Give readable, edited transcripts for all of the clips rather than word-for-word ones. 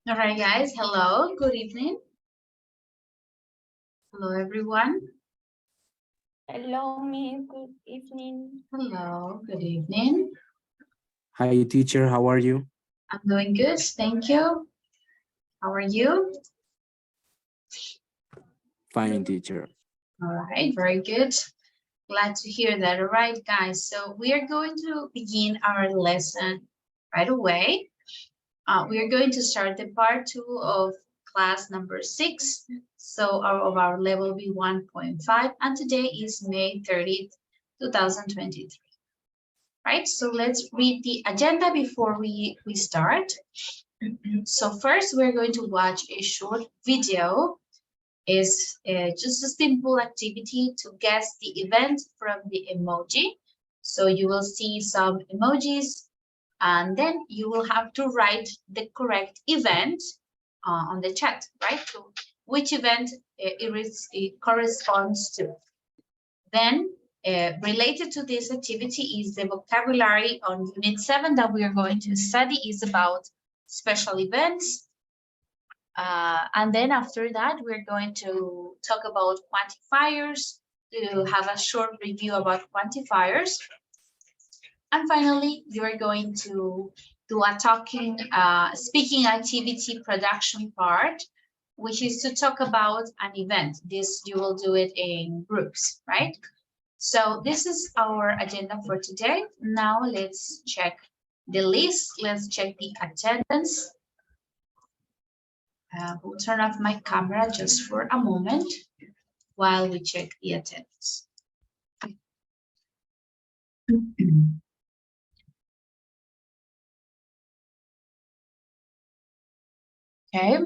All right, guys. Hello. Good evening. Hello, everyone. Hello, Miss. Good evening. Hello. Good evening. Hi, teacher. How are you? I'm doing good. Thank you. How are you? Fine, teacher. All right. Very good. Glad to hear that. All right, guys. So we are going to begin our lesson right away. We are going to start the part 2 of class number 6. So of our level B1.5, and today is May 30th, 2023. Right, so let's read the agenda before we start. So first, we're going to watch a short video. Is just a simple activity to guess the event from the emoji. So you will see some emojis, and then you will have to write the correct event on the chat, right? So which event it corresponds to. Then, related to this activity is the vocabulary on Unit 7 that we are going to study is about special events. And then after that, we're going to talk about quantifiers, to have a short review about quantifiers. And finally, you're going to do a speaking activity production part, which is to talk about an event. This, you will do it in groups, right? So this is our agenda for today. Now let's check the list. Let's check the attendance. We'll turn off my camera just for a moment while we check the attendance. Okay,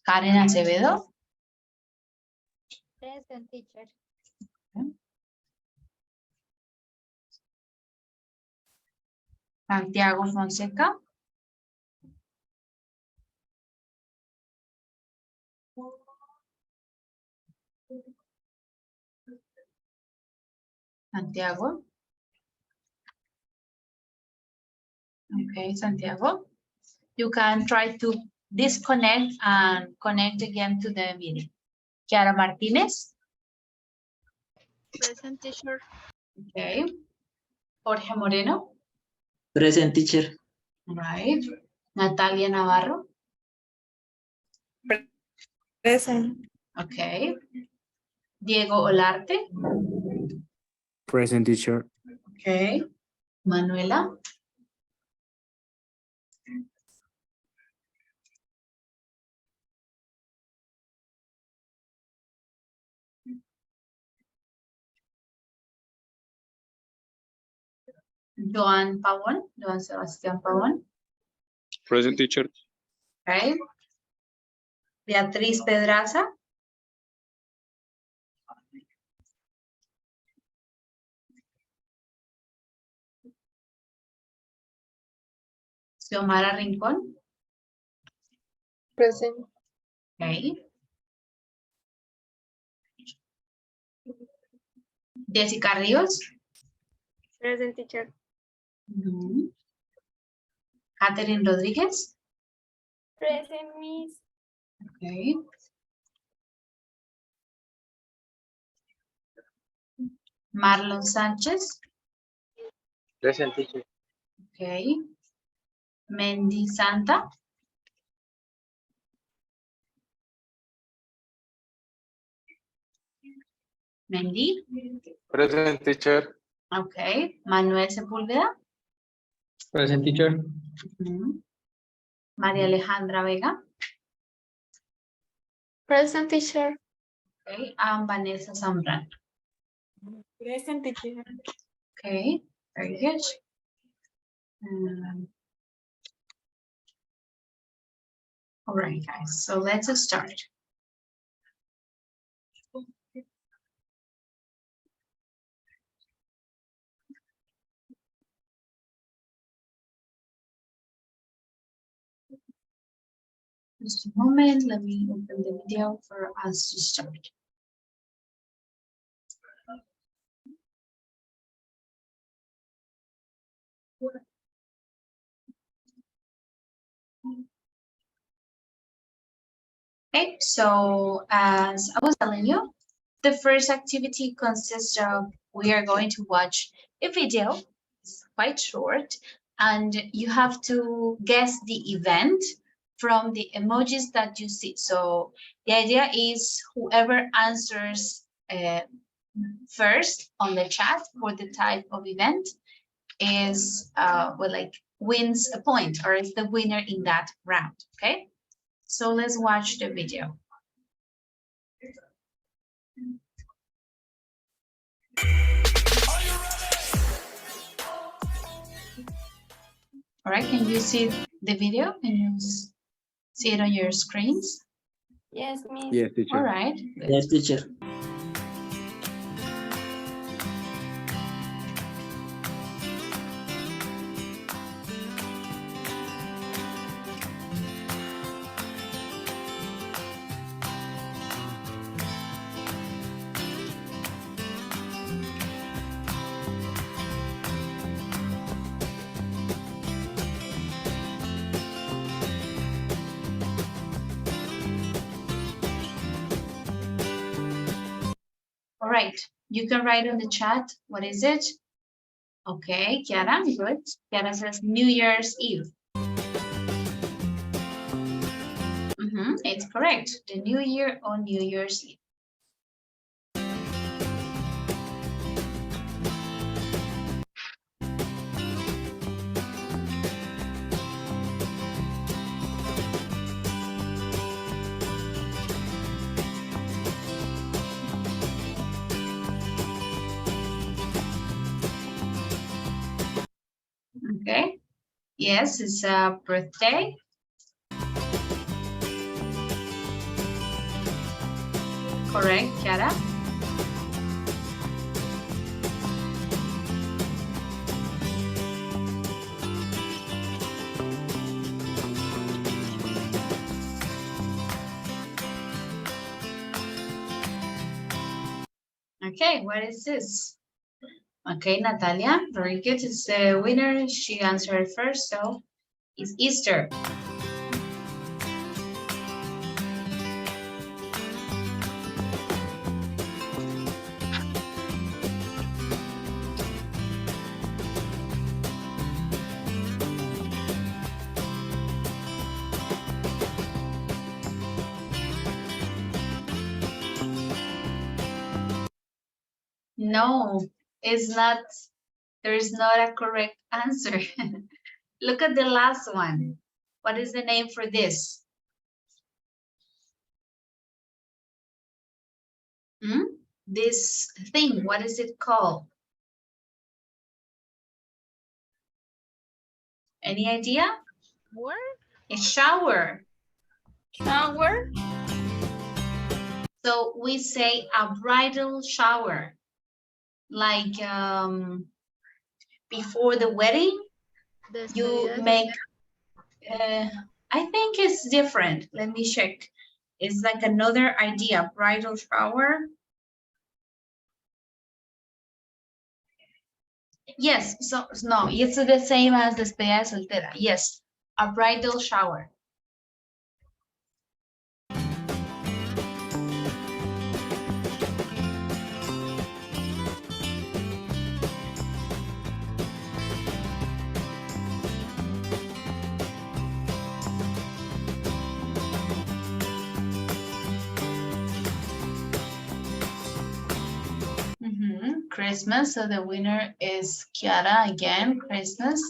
Karen Acevedo. Present, teacher. Okay. Santiago Fonseca. Santiago. Okay, Santiago. You can try to disconnect and connect again to the meeting. Chiara Martinez. Present, teacher. Okay. Jorge Moreno. Present, teacher. Right. Natalia Navarro. Present. Okay. Diego Olarte. Present, teacher. Okay. Manuela. Joan Pavón. Joan Sebastián Pavón. Present, teacher. Okay. Beatriz Pedraza. Xiomara Rincón. Present. Okay. Jessica Ríos. Present, teacher. Catherine Rodríguez. Present, Miss. Okay. Marlon Sánchez. Present, teacher. Okay. Mendy Santa. Mendy. Present, teacher. Okay. Manuel Sepúlveda. Present, teacher. María Alejandra Vega. Present, teacher. Okay. And Vanessa Zambrano. Present, teacher. Okay. Very good. All right, guys. So let's start. Just a moment. Let me open the video for us to start. Okay, so as I was telling you, the first activity consists of we are going to watch a video. It's quite short, and you have to guess the event from the emojis that you see. So the idea is whoever answers first on the chat for the type of event is wins a point or is the winner in that round. Okay, so let's watch the video. All right, can you see the video? Can you see it on your screens? Yes, Miss. Yes, teacher. All right. Yes, teacher. All right, you can write on the chat, what is it? Okay, Kiara, good. Kiara says New Year's Eve. It's correct, the New Year on New Year's Eve. Okay, yes, it's a birthday. Correct, Kiara. Okay, what is this? Okay, Natalia, very good. It's the winner. She answered first, so it's Easter. No, it's not. There is not a correct answer. Look at the last one. What is the name for this? This thing, what is it called? Any idea? What? A shower. Shower? So we say a bridal shower. Like before the wedding, you make, I think it's different. Let me check. It's like another idea, bridal shower. Yes, so no, it's the same as despedida soltera. Yes, a bridal shower. Christmas, so the winner is Kiara again, Christmas.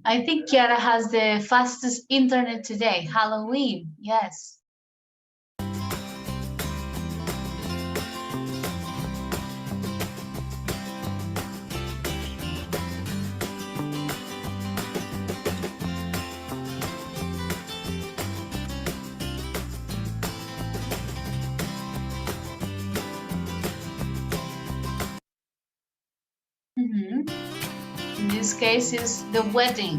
I think Kiara has the fastest internet today. Halloween, yes. this case is the wedding.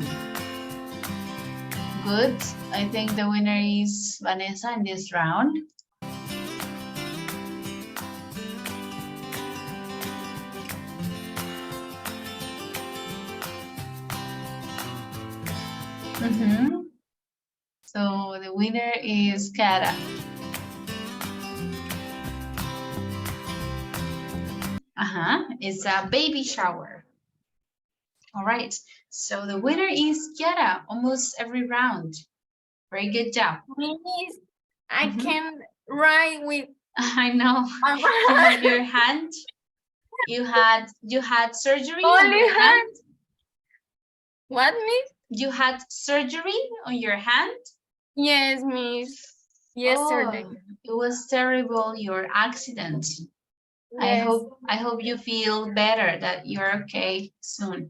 Good. I think the winner is Vanessa in this round. So the winner is Cara. It's a baby shower. All right. So the winner is Chiara, almost every round. Very good job. Miss, I can write with. I know. You have your hand. You had surgery on Only your hand. What, Miss? You had surgery on your hand. Yes, Miss. Yesterday. Oh, it was terrible, your accident. Yes. I hope you feel better, that you're okay soon.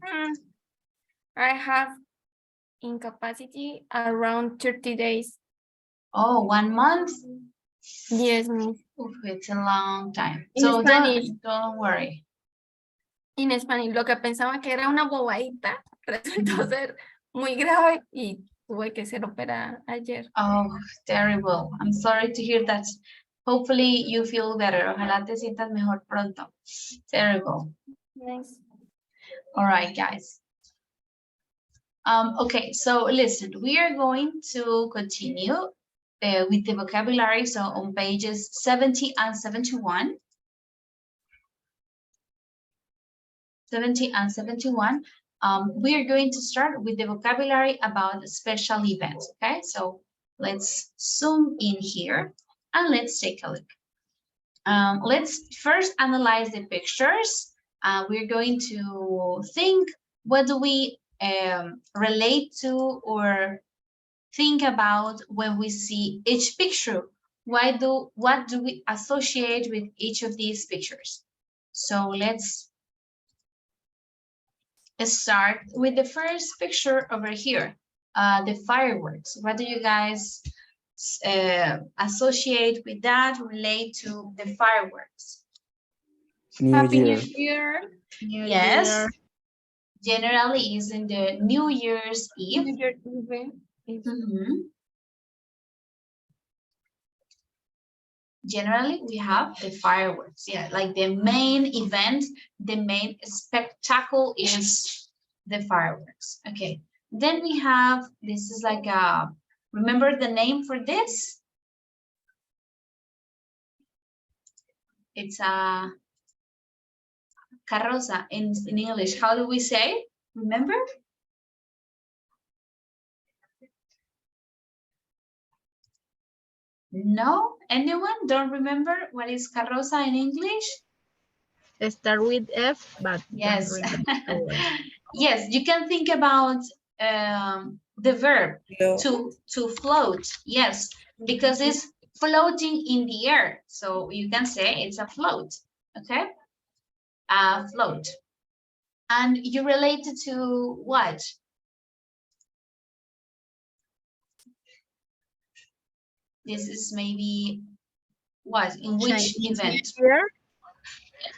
I have incapacity around 30 days. Oh, 1 month? Yes, Miss. Oof, it's a long time. In So Spanish. don't worry. En español, lo que pensaba que era una bobadita resultó ser muy grave y tuve que ser operada ayer. Oh, terrible. I'm sorry to hear that. Hopefully you feel better. Ojalá te sientas mejor pronto. Terrible. Nice. All right, guys. Okay, so listen, we are going to continue with the vocabulary. So on pages 70 and 71. 70 and 71, we are going to start with the vocabulary about special events, okay? So let's zoom in here and let's take a look. Let's first analyze the pictures. We're going to think, what do we relate to or think about when we see each picture? What do we associate with each of these pictures? So let's start with the first picture over here, the fireworks. What do you guys associate with that, relate to the fireworks? Happy New New Year. Year. Yes. Generally is in the New Year's Eve. New Year's Eve. Generally, we have the fireworks. Yeah, like the main event, the main spectacle is the fireworks. Okay, then we have, this is like a, remember the name for this? It's a carroza in English. How do we say? Remember? No? Anyone don't remember what is carroza in English? Start with F, but Yes. don't remember. Yes, you can think about the verb to float. Yes, because it's floating in the air. So you can say it's a float. Okay? Float. And you relate it to what? This is maybe what? In which Chinese event? New Year.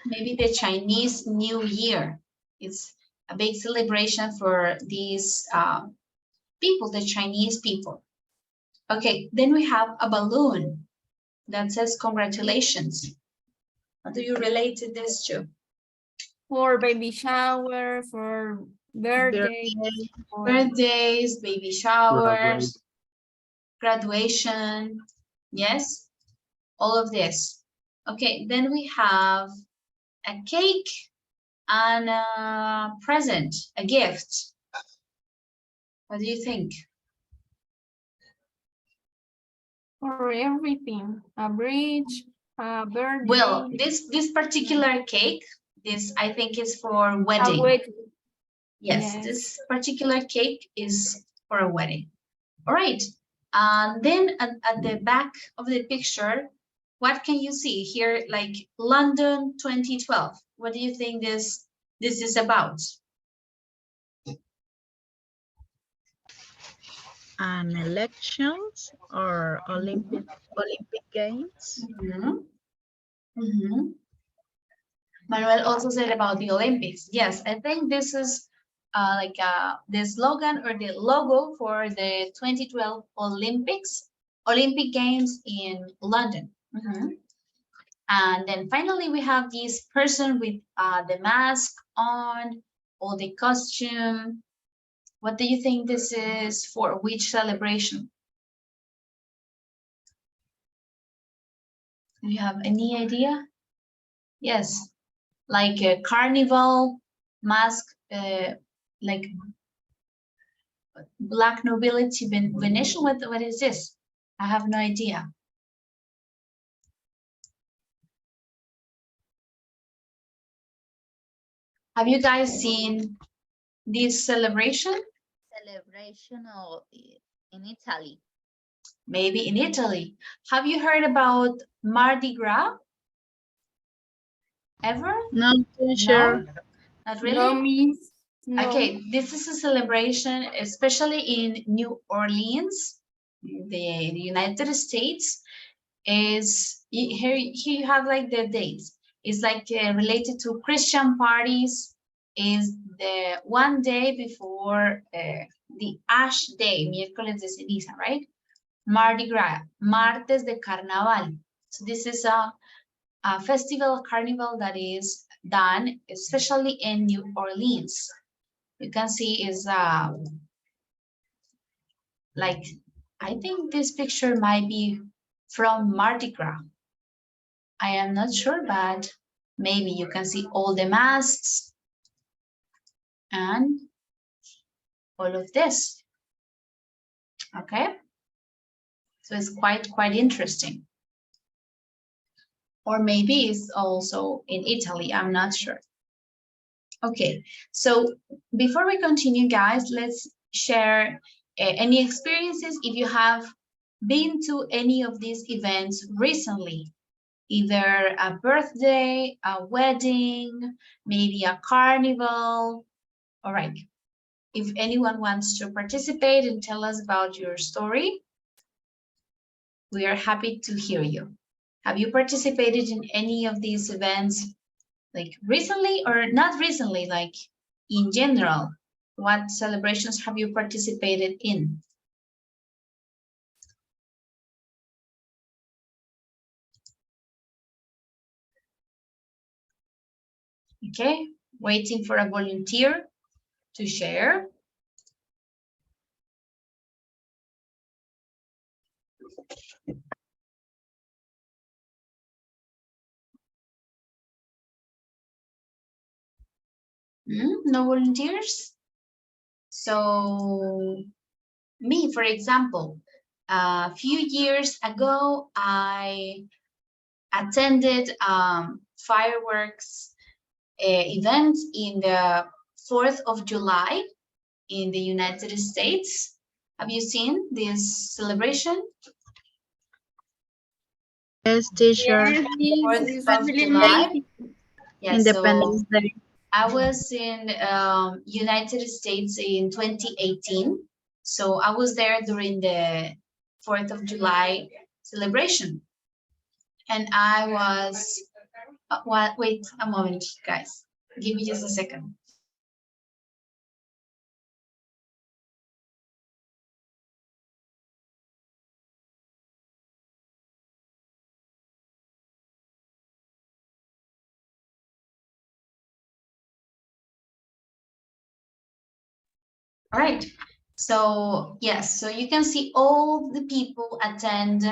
Maybe the Chinese New Year. It's a big celebration for these people, the Chinese people. Okay, then we have a balloon that says congratulations. What do you relate to this to? For baby shower, for birthday. Birthdays, baby showers, graduation. Yes, all of this. Okay, then we have a cake and a present, a gift. What do you think? For everything, a bridge, a birthday. Well, this particular cake, this I think is for a wedding. wedding. Yes, Yes. this particular cake is for a wedding. All right. And then at the back of the picture, what can you see here? Like London 2012. What do you think this is about? An elections or Olympic Games. Manuel also said about the Olympics. Yes, I think this is the slogan or the logo for the 2012 Olympic Games in London. And then finally, we have this person with the mask on, or the costume. What do you think this is for? Which celebration? Do you have any idea? Yes, like a carnival mask, like Black nobility Venetian. What is this? I have no idea. Have you guys seen this celebration? Celebration in Italy. Maybe in Italy. Have you heard about Mardi Gras? Ever? No, teacher. No? Not really? No, miss. No. Okay, this is a celebration, especially in New Orleans, the United States. Here you have like the dates. It's like related to Christian parties. Is the one day before the Ash Day, miércoles de ceniza, right? Mardi Gras, martes de carnaval. So this is a festival, carnival that is done especially in New Orleans. You can see is like, I think this picture might be from Mardi Gras. I am not sure, but maybe you can see all the masks and all of this. Okay, so it's quite interesting. Or maybe it's also in Italy, I'm not sure. Okay, so before we continue, guys, let's share any experiences if you have been to any of these events recently, either a birthday, a wedding, maybe a carnival. All right, if anyone wants to participate and tell us about your story, we are happy to hear you. Have you participated in any of these events, like recently or not recently, like in general? What celebrations have you participated in? Okay, waiting for a volunteer to share. No volunteers? So me, for example, a few years ago, I attended fireworks event in the 4th of July in the United States. Have you seen this celebration? Yes, teacher. Yes, miss. 4th It was of really July. amazing. Yeah, Independence so Day. I was in United States in 2018. So I was there during the 4th of July celebration. And I was, wait a moment, guys. Give me just a second. All right, so yes, so you can see all the people attend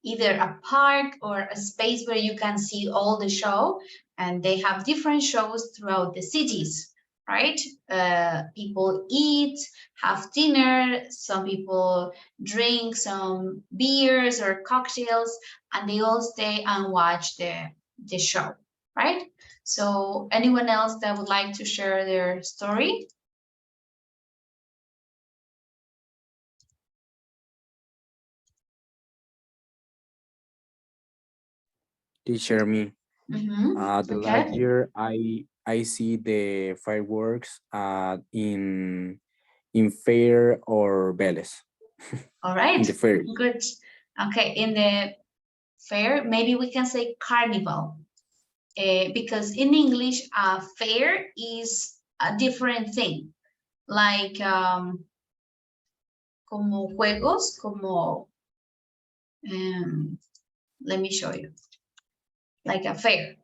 either a park or a space where you can see all the show, and they have different shows throughout the cities, right? People eat, have dinner, some people drink some beers or cocktails, and they all stay and watch the show, right? So anyone else that would like to share their story? Teacher me. The last Okay. year I see the fireworks in fair or Vélez. All right. In the fair. Good. Okay, in the fair, maybe we can say carnival, because in English, fair is a different thing. like como juegos, como let me show you, like a fair.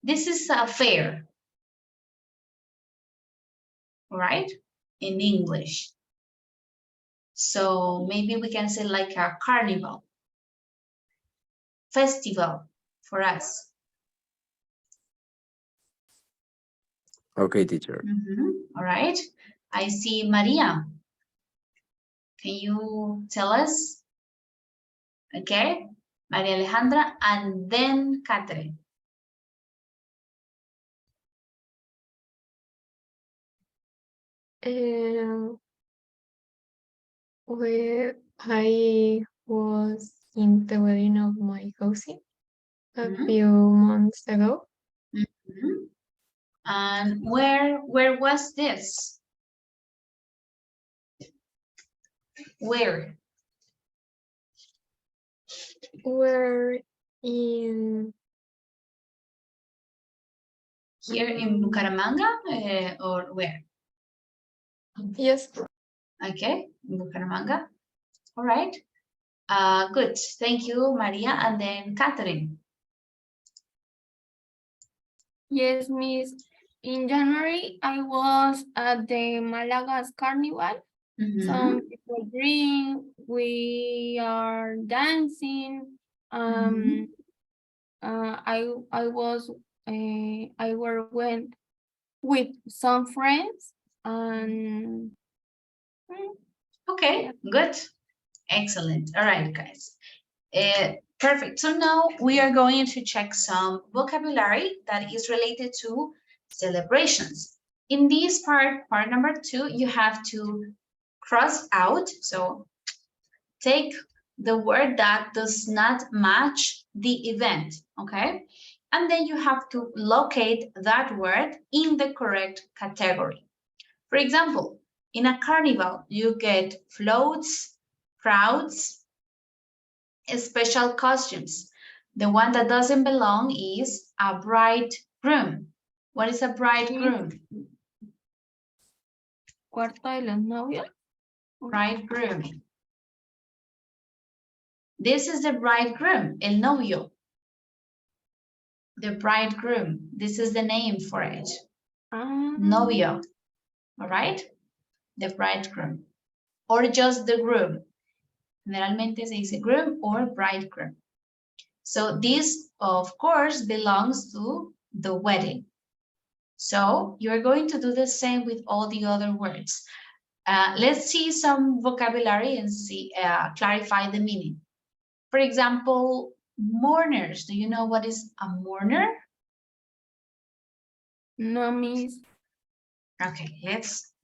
This is a fair, right? In English. So maybe we can say like a carnival, festival for us. Okay, teacher. All right. I see Maria. Can you tell us? Okay. Maria Alejandra and then Catherine. Where I was in the wedding of my cousin a few months ago. And where was this? Where? We're in Here in Bucaramanga or where? yes, Okay, in Bucaramanga. All right. Good. Thank you, Maria. And then Catherine. Yes, Miss. In January, I was at the Malaga's Carnival. Some people drink, we are dancing. I went with some friends and Okay, good. Excellent. All right, guys. Perfect. So now we are going to check some vocabulary that is related to celebrations. In this part number 2, you have to cross out. So take the word that does not match the event, okay? And then you have to locate that word in the correct category. For example, in a carnival, you get floats, crowds, special costumes. The one that doesn't belong is a bridegroom. What is a bridegroom? Cuarto de los novios. Bridegroom. This is the bridegroom, el novio. The bridegroom. This is the name for it. Novio. All right? The bridegroom. Or just the groom. Generalmente se dice groom or bridegroom. So this, of course, belongs to the wedding. So you're going to do the same with all the other words. Let's see some vocabulary and see clarify the meaning. For example, mourners. Do you know what is a mourner? No, Miss. Okay,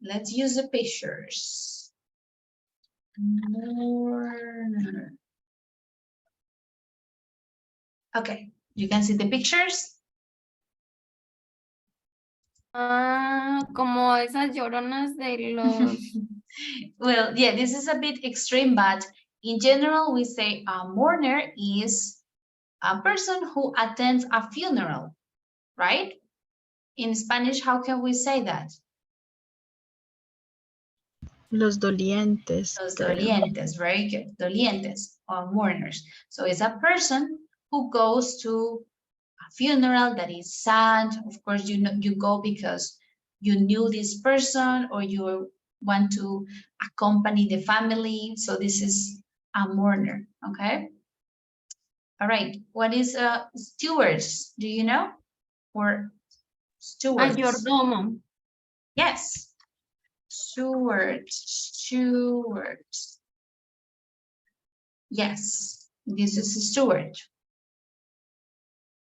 let's use the pictures. Mourner. Okay, you can see the pictures. Como esas lloronas de los... Well, yeah, this is a bit extreme, but in general, we say a mourner is a person who attends a funeral, right? In Spanish, how can we say that? Los dolientes. Los creo. dolientes, very good. Dolientes or mourners. So it's a person who goes to a funeral that is sad. Of course, you know, you go because you knew this person or you want to accompany the family. So this is a mourner, okay? All right, what is stewards? Do you know? Or stewards? Mayordomo. Yes, stewards. Yes, this is a steward.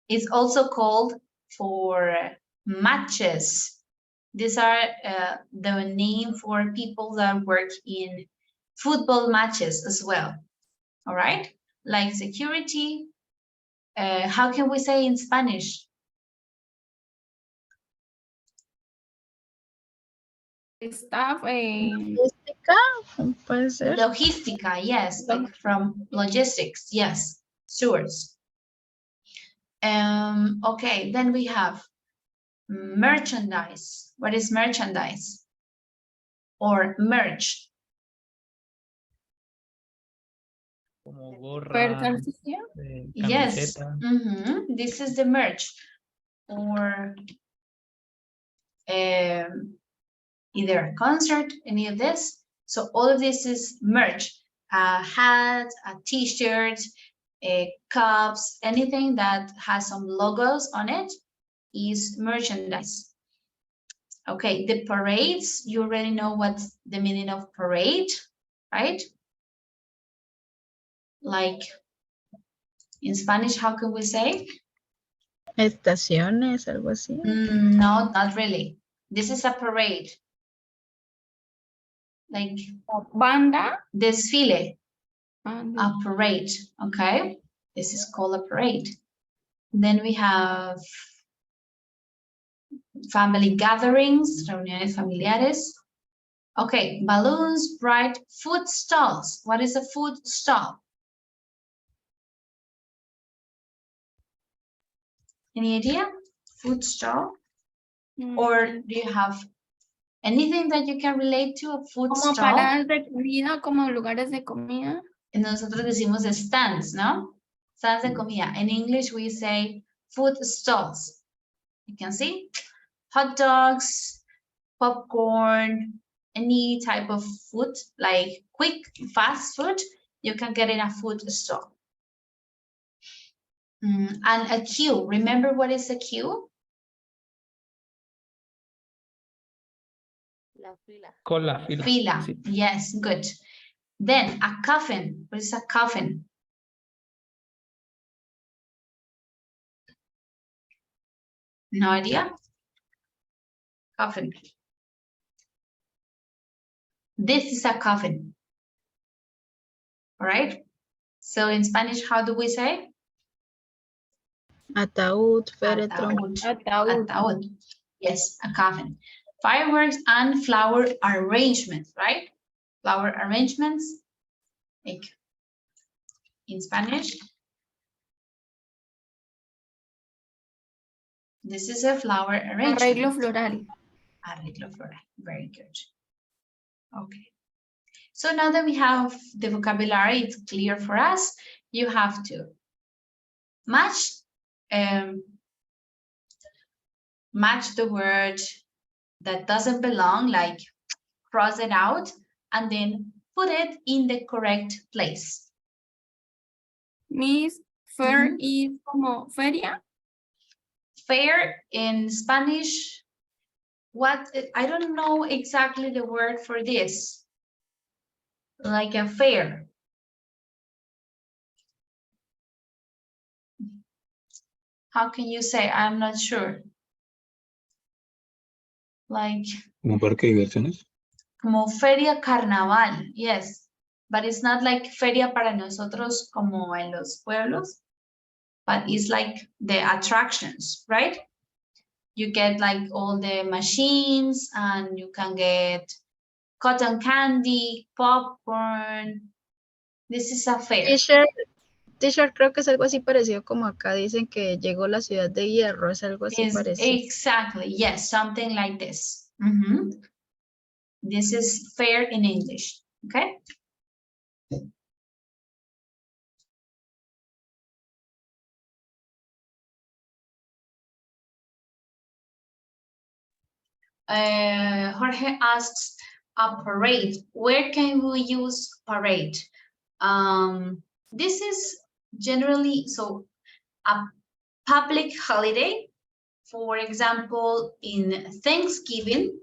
It's also called for matches. These are the name for people that work in football matches as well. All right, like security. How can we say in Spanish? Staff. Logística, puede ser. Logística, yes, like from logistics, yes, stewards. Okay, then we have merchandise. What is merchandise? or merge? Como gorra, Pertenencia. Yes. camiseta. This is the merge. Or either a concert, any of this. So all of this is merch. A hat, a t-shirt, cups, anything that has some logos on it is merchandise. Okay, the parades, you already know what's the meaning of parade, right? Like in Spanish, how can we say? Estaciones, algo así. No, not really. This is a parade. Like Banda. desfile. Banda. A parade, okay? This is called a parade. Then we have family gatherings, reuniones familiares. Okay, balloons, bright food stalls. What is a food stall? Any idea? Food stall? Or do you have anything that you can relate to a food Como stall? paradas de comida, como lugares de comida. Nosotros decimos stands, ¿no? Stands de comida. In English, we say food stalls. You can see hot dogs, popcorn, any type of food, like quick, fast food, you can get in a food stall. And a queue, remember what is a queue? La fila. Cola, fila. Fila, Sí. yes, good. Then a coffin, what is a coffin? No idea? Coffin. This is a coffin. All right. So in Spanish, how do we say? Ataúd, féretro. Ataúd. Ataúd. Yes, a coffin. Fireworks and flower arrangements, right? Flower arrangements, like in Spanish. This is a flower arrangement. Arreglo floral. Arreglo floral, very good. Okay. So now that we have the vocabulary, it's clear for us. You have to match the word that doesn't belong, like cross it out, and then put it in the correct place. Miss, fair is como feria. Fair in Spanish, what, I don't know exactly the word for this. Like a fair. How can you say? I'm not sure. Like. ¿Un parque de diversiones? Como feria carnaval, yes. But it's not like feria para nosotros como en los pueblos, but it's like the attractions, right? You get like all the machines and you can get cotton candy, popcorn. This is a fair. Teacher, creo que es algo así parecido como acá dicen que llegó la ciudad de hierro, es algo así parecido. Exactly, yes, something like this. This is fair in English, okay? Jorge asks, a parade. Where can we use parade? This is generally, so a public holiday, for example, in Thanksgiving.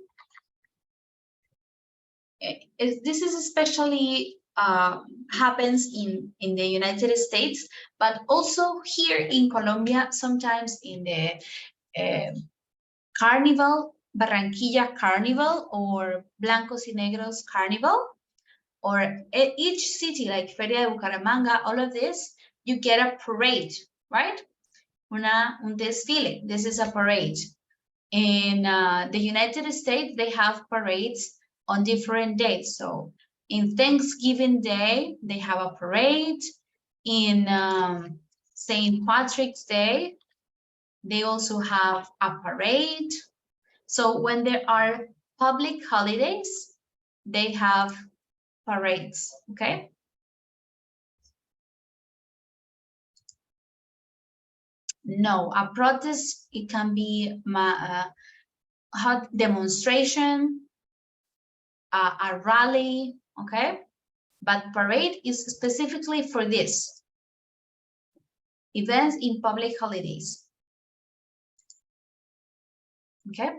This is especially happens in the United States, but also here in Colombia, sometimes in the Carnival, Barranquilla Carnival, or Blancos y Negros Carnival, or each city like Feria de Bucaramanga, all of this, you get a parade, right? Un desfile, this is a parade. In the United States, they have parades on different days. So in Thanksgiving Day, they have a parade. In St. Patrick's Day, they also have a parade. So when there are public holidays, they have parades, okay? No, a protest, it can be hot demonstration, a rally, okay? But parade is specifically for this. Events in public holidays. Okay?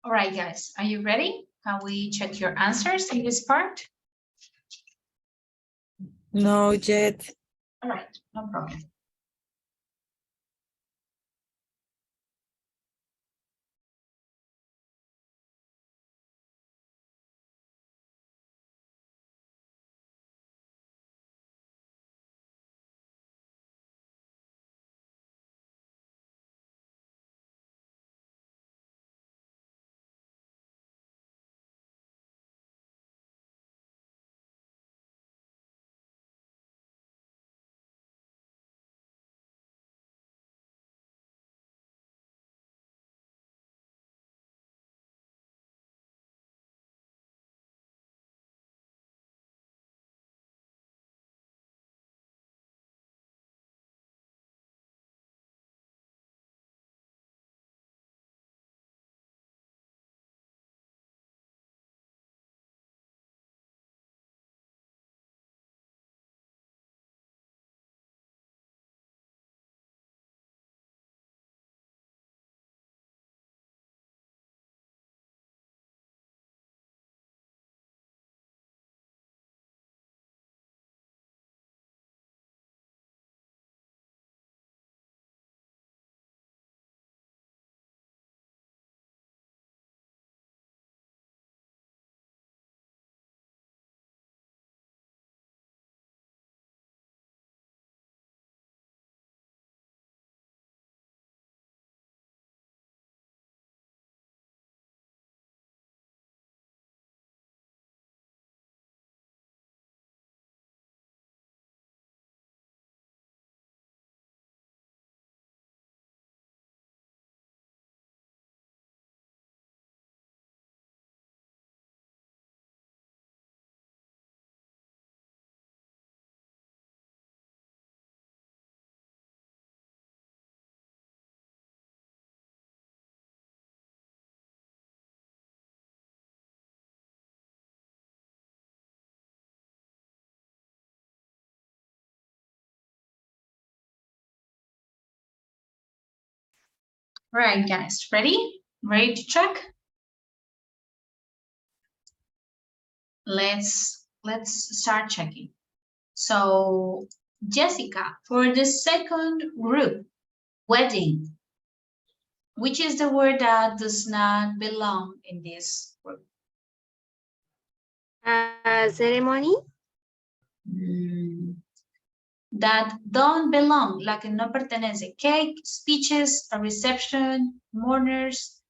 All right, guys, are you ready? Can we check your answers in this part? No, yet. All right, no problem. Right, guys, ready? Ready to check? Let's start checking. So, Jessica, for the second group, wedding, which is the word that does not belong in this group? Ceremony. That don't belong, la que no pertenece. Cake, speeches, a reception, mourners,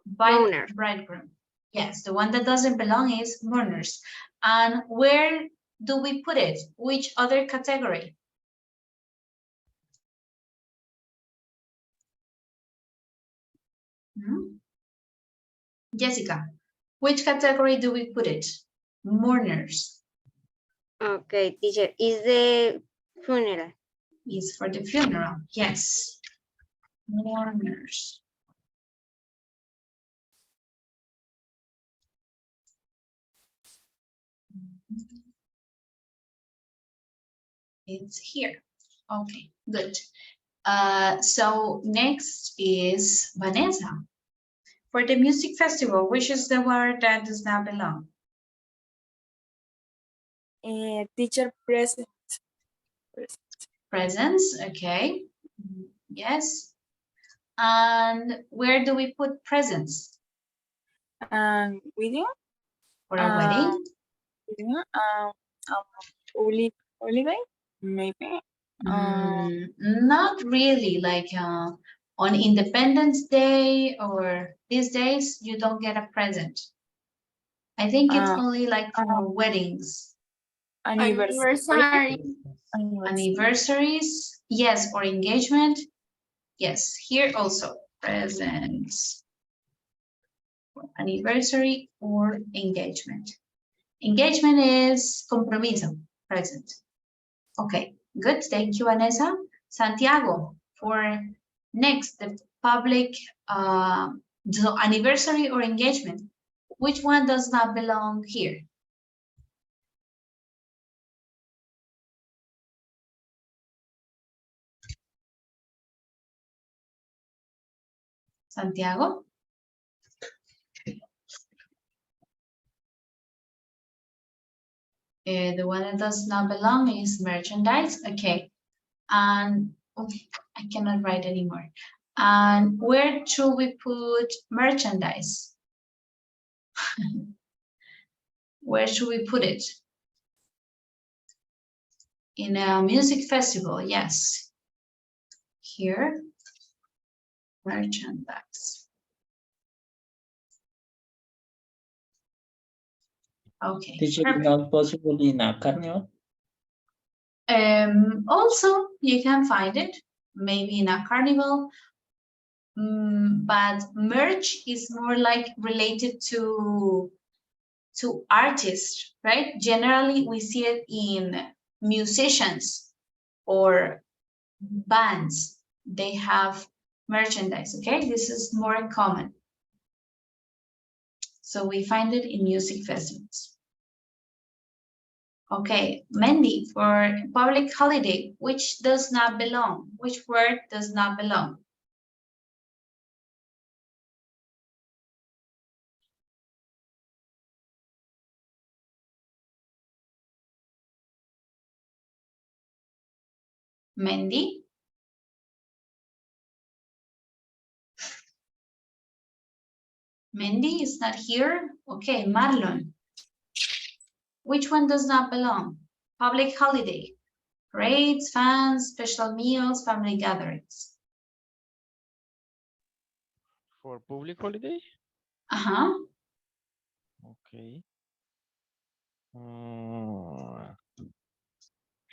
bridegroom. Yes, the one that doesn't belong is mourners. And where do we put it? Which other category? Jessica, which category do we put it? Mourners. Okay, teacher, is the funeral. Is for the funeral, yes. Mourners. It's here. Okay, good. So next is Vanessa. For the music festival, which is the word that does not belong? Teacher present. Presents, okay. Yes. And where do we put presents? Wedding. For a wedding? Public holiday, maybe. Not really, like on Independence Day or these days, you don't get a present. I think it's only like for weddings. Anniversary. Anniversaries, yes, or engagement. Yes, here also presents. Anniversary or engagement. Engagement is compromiso, present. Okay, good. Thank you, Vanessa. Santiago, for next, the public the anniversary or engagement. Which one does not belong here? Santiago? The one that does not belong is merchandise. Okay. And oh, I cannot write anymore. And where should we put merchandise? Where should we put it? In a music festival, yes. Here, merchandise. Okay. Teacher, is not possible in a carnival? Also, you can find it maybe in a carnival, but merch is more like related to artists, right? Generally, we see it in musicians or bands. They have merchandise, okay? This is more common. So we find it in music festivals. Okay, Mandy, for public holiday, which does not belong? Which word does not belong? Mandy? Mandy is not here? Okay, Marlon. Which one does not belong? Public holiday, parades, fans, special meals, family gatherings. For public holiday? Uh-huh. Okay.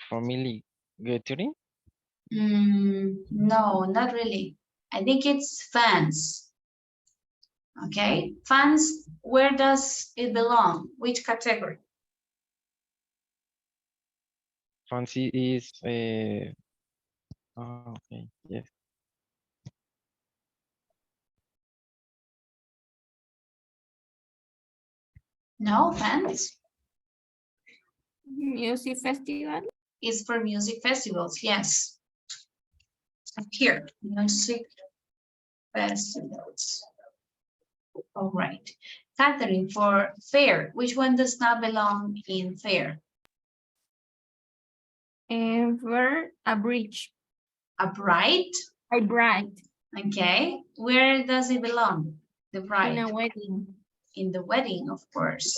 Family gathering? No, not really. I think it's fans. Okay, fans, where does it belong? Which category? Fancy is okay, yes. No, fans Music festival. is for music festivals, yes. Here, music festivals. All right. Catherine, for fair, which one does not belong in fair? And for a bridge. A bride? A bride. Okay. Where does it belong? The bride. In a wedding. In the wedding, of course.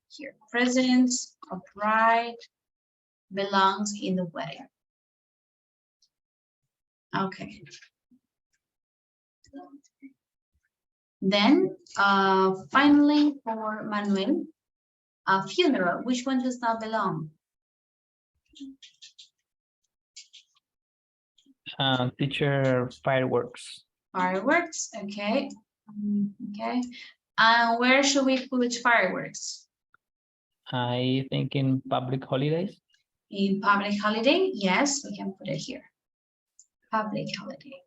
Here, presents, a bride belongs in the wedding. Okay. Then, finally, for Manuel, a funeral, which one does not belong? Teacher, fireworks. Fireworks, okay. Okay. And where should we put fireworks? I think in public holidays. In public holiday, yes, we can put it here. Public holiday.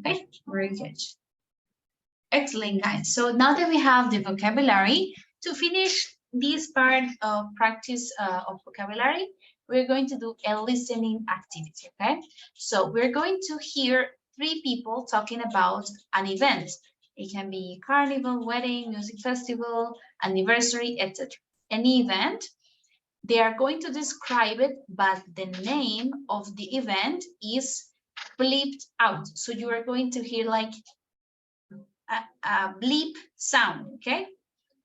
Okay, very good. Excellent, guys. So now that we have the vocabulary, to finish this part of practice of vocabulary, we're going to do a listening activity, okay? So we're going to hear 3 people talking about an event. It can be carnival, wedding, music festival, anniversary, etc. Any event. They are going to describe it, but the name of the event is bleeped out. So you are going to hear like a bleep sound, okay?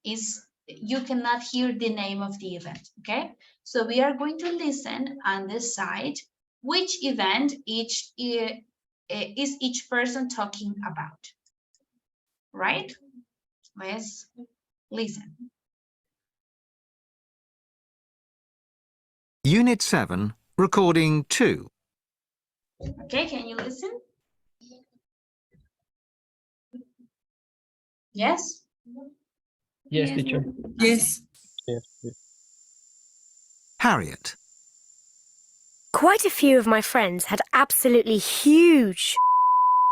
You cannot hear the name of the event, okay? So we are going to listen and decide which event is each person talking about, right? Let's listen. Unit 7, recording 2. Okay, can you listen? Yes? Yes, teacher. Yes. Yes. Harriet. Quite a few of my friends had absolutely huge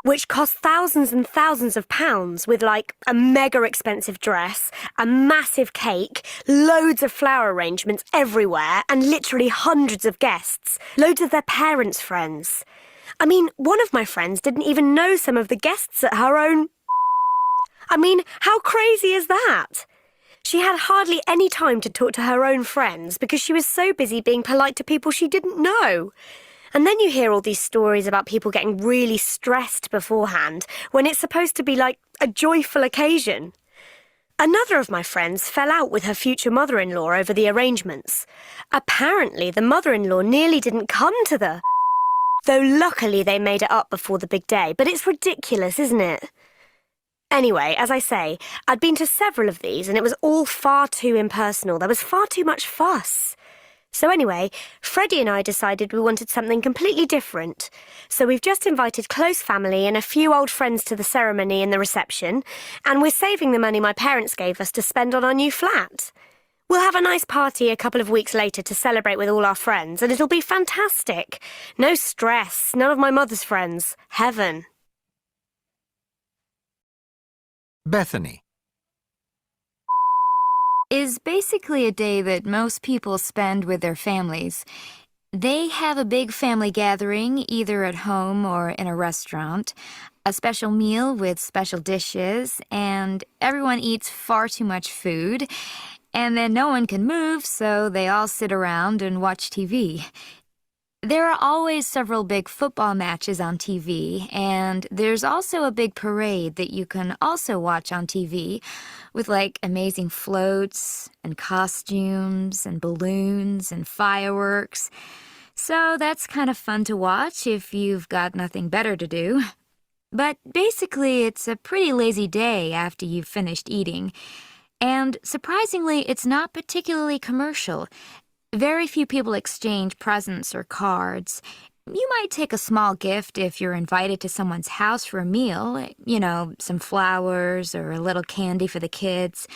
which cost thousands and thousands of pounds with like a mega expensive dress, a massive cake, loads of flower arrangements everywhere and literally hundreds of guests, loads of their parents' friends. I mean, one of my friends didn't even know some of the guests at her own... I mean, how crazy is that? She had hardly any time to talk to her own friends because she was so busy being polite to people she didn't know. And then you hear all these stories about people getting really stressed beforehand when it's supposed to be like a joyful occasion. Another of my friends fell out with her future mother-in-law over the arrangements. Apparently, the mother-in-law nearly didn't come to the... Though luckily they made it up before the big day, but it's ridiculous, isn't it? Anyway, as I say, I'd been to several of these and it was all far too impersonal. There was far too much fuss. So anyway, Freddie and I decided we wanted something completely different. So we've just invited close family and a few old friends to the ceremony and the reception, and we're saving the money my parents gave us to spend on our new flat. We'll have a nice party a couple of weeks later to celebrate with all our friends, and it'll be fantastic. No stress, none of my mother's friends. Heaven. Bethany. Is basically a day that most people spend with their families. They have a big family gathering, either at home or in a restaurant, a special meal with special dishes, and everyone eats far too much food, and then no one can move, so they all sit around and watch TV. There are always several big football matches on TV, and there's also a big parade that you can also watch on TV with like amazing floats and costumes and balloons and fireworks. So that's kind of fun to watch if you've got nothing better to do. But basically, it's a pretty lazy day after you've finished eating. And surprisingly, it's not particularly commercial. Very few people exchange presents or cards. You might take a small gift if you're invited to someone's house for a meal, you know, some flowers or a little candy for the kids.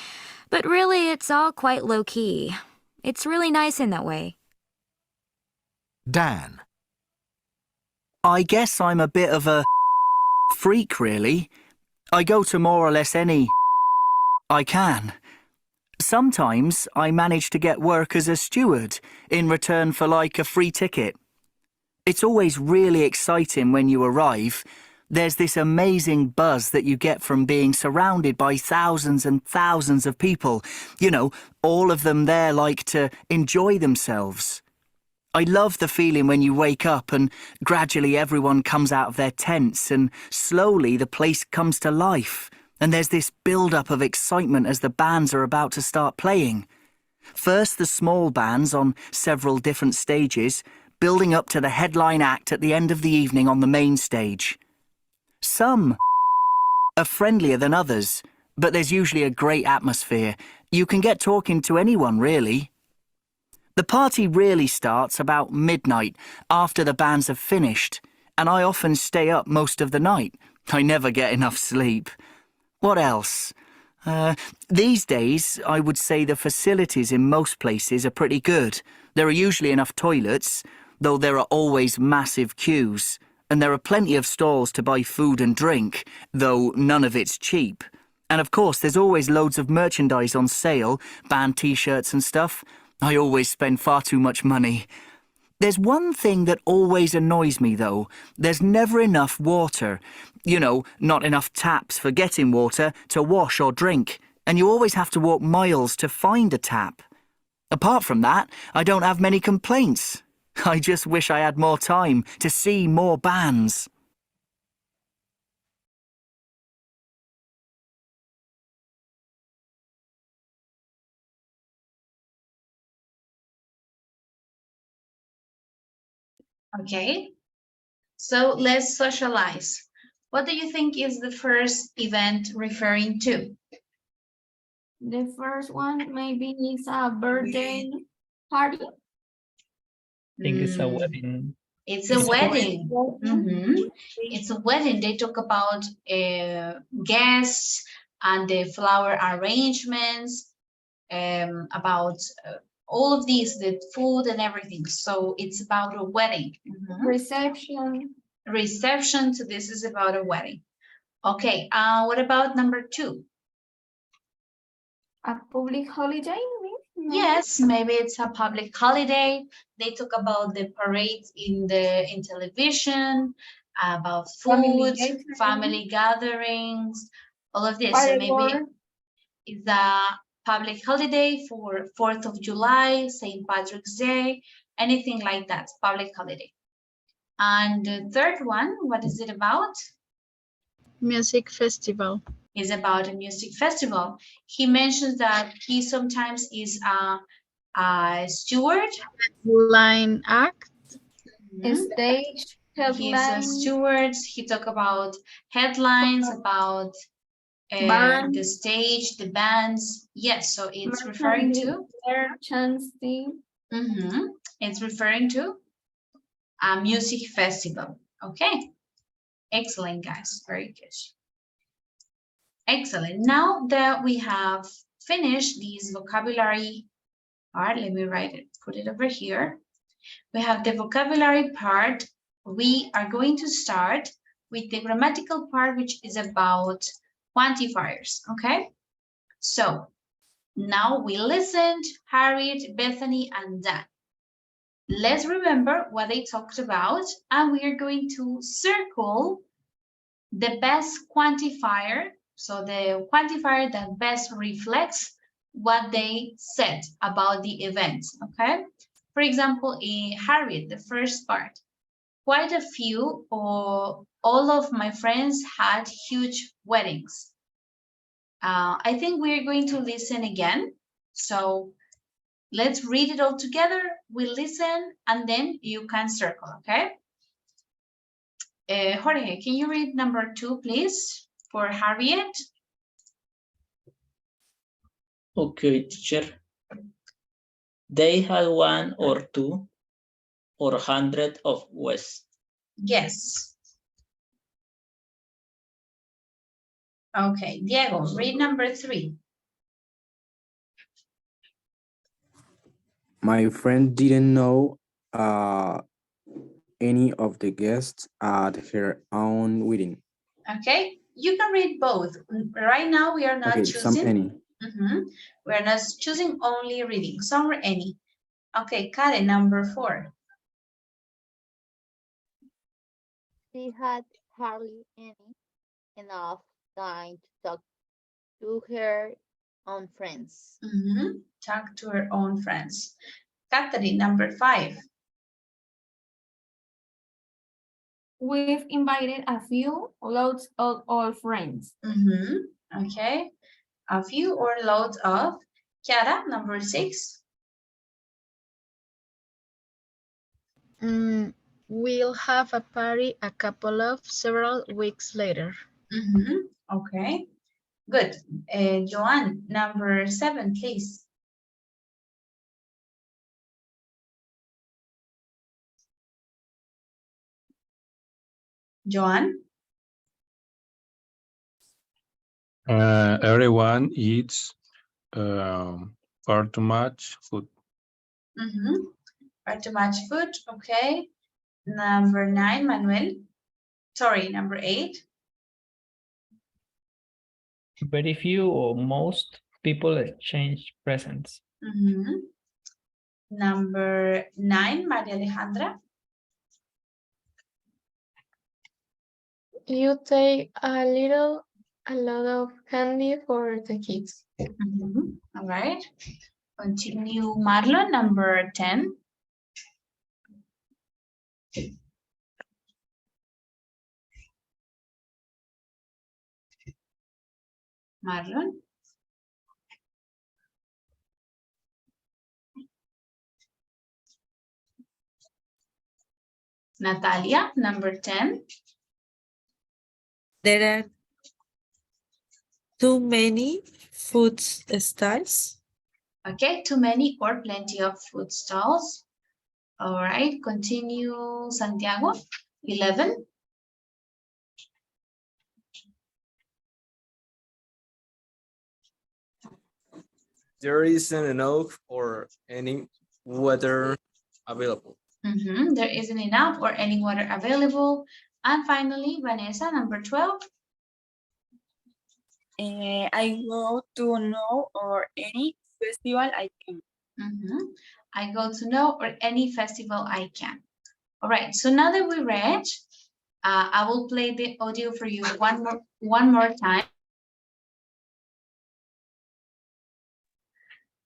But really, it's all quite low-key. It's really nice in that way. Dan. I guess I'm a bit of a freak, really. I go to more or less any I can. Sometimes I manage to get work as a steward in return for like a free ticket. It's always really exciting when you arrive. There's this amazing buzz that you get from being surrounded by thousands and thousands of people. You know, all of them there like to enjoy themselves. I love the feeling when you wake up and gradually everyone comes out of their tents and slowly the place comes to life. And there's this build-up of excitement as the bands are about to start playing. First the small bands on several different stages, building up to the headline act at the end of the evening on the main stage. Some are friendlier than others, but there's usually a great atmosphere. You can get talking to anyone, really. The party really starts about midnight after the bands have finished, and I often stay up most of the night. I never get enough sleep. What else? These days, I would say the facilities in most places are pretty good. There are usually enough toilets, though there are always massive queues. And there are plenty of stalls to buy food and drink, though none of it's cheap. And of course, there's always loads of merchandise on sale, band t-shirts and stuff. I always spend far too much money. There's one thing that always annoys me, though. There's never enough water. You know, not enough taps for getting water to wash or drink. And you always have to walk miles to find a tap. Apart from that, I don't have many complaints. I just wish I had more time to see more bands. Okay, so let's socialize. What do you think is the first event referring to? The first one maybe is a birthday party. I think it's a wedding. It's a wedding. It's a wedding. They talk about guests and the flower arrangements, about all of these, the food and everything. So it's about a wedding. Reception. Reception. So this is about a wedding. Okay. What about number 2? A public holiday, Yes, maybe it's a public holiday. They talk about the parades in television, about food, family gatherings, all of this. So maybe it's a public holiday for 4th of July, St. Patrick's Day, anything like that, public holiday. And the third one, what is it about? Music festival. Is about a music festival. He mentions that he sometimes is a steward. Line act. Stage, He's a headline, steward. He talk about headlines, about the stage, the bands. Yes, so it's referring to chanting. It's referring to a music festival. Okay, excellent, guys. Very good. Excellent. Now that we have finished this vocabulary part, let me write it, put it over here. We have the vocabulary part. We are going to start with the grammatical part, which is about quantifiers, okay? So now we listened, Harriet, Bethany, and Dan. Let's remember what they talked about, and we are going to circle the best quantifier, so the quantifier that best reflects what they said about the event, okay? For example, in Harriet, the first part, quite a few or all of my friends had huge weddings. I think we're going to listen again. So let's read it all together. We listen and then you can circle, okay? Jorge, can you read number 2, please, for Harriet? Okay, teacher. They had 1 or 2 or 100 of West. Yes. Okay, Diego, read number 3. My friend didn't know any of the guests at her own wedding. Okay, you can read both. Right now, we are not choosing. Some any. We are not choosing only reading, some or any. Okay, Karen, number 4. She had hardly enough time to talk to her own friends. Talk to her own friends. Catherine, number 5. We've invited a few, loads of all friends. Okay, a few or loads of. Chiara, number 6. We'll have a party several weeks later. Okay, good. Joanne, number 7, please. Joanne? Everyone eats far too much food. Far too much food, okay. Number 9, Manuel. Sorry, number 8. Very few or most people exchange presents. Number 9, Maria Alejandra. You take a lot of candy for the kids. All right. Continue, Marlon, number 10. Marlon. Natalia, number 10. There are too many food stalls. Okay, too many or plenty of food stalls. All right, continue, Santiago, 11. There isn't enough or any water available. There isn't enough or any water available. And finally, Vanessa, number 12. I go to no or any festival I can. I go to know, or any festival I can. All right, so now that we read, I will play the audio for you one more time.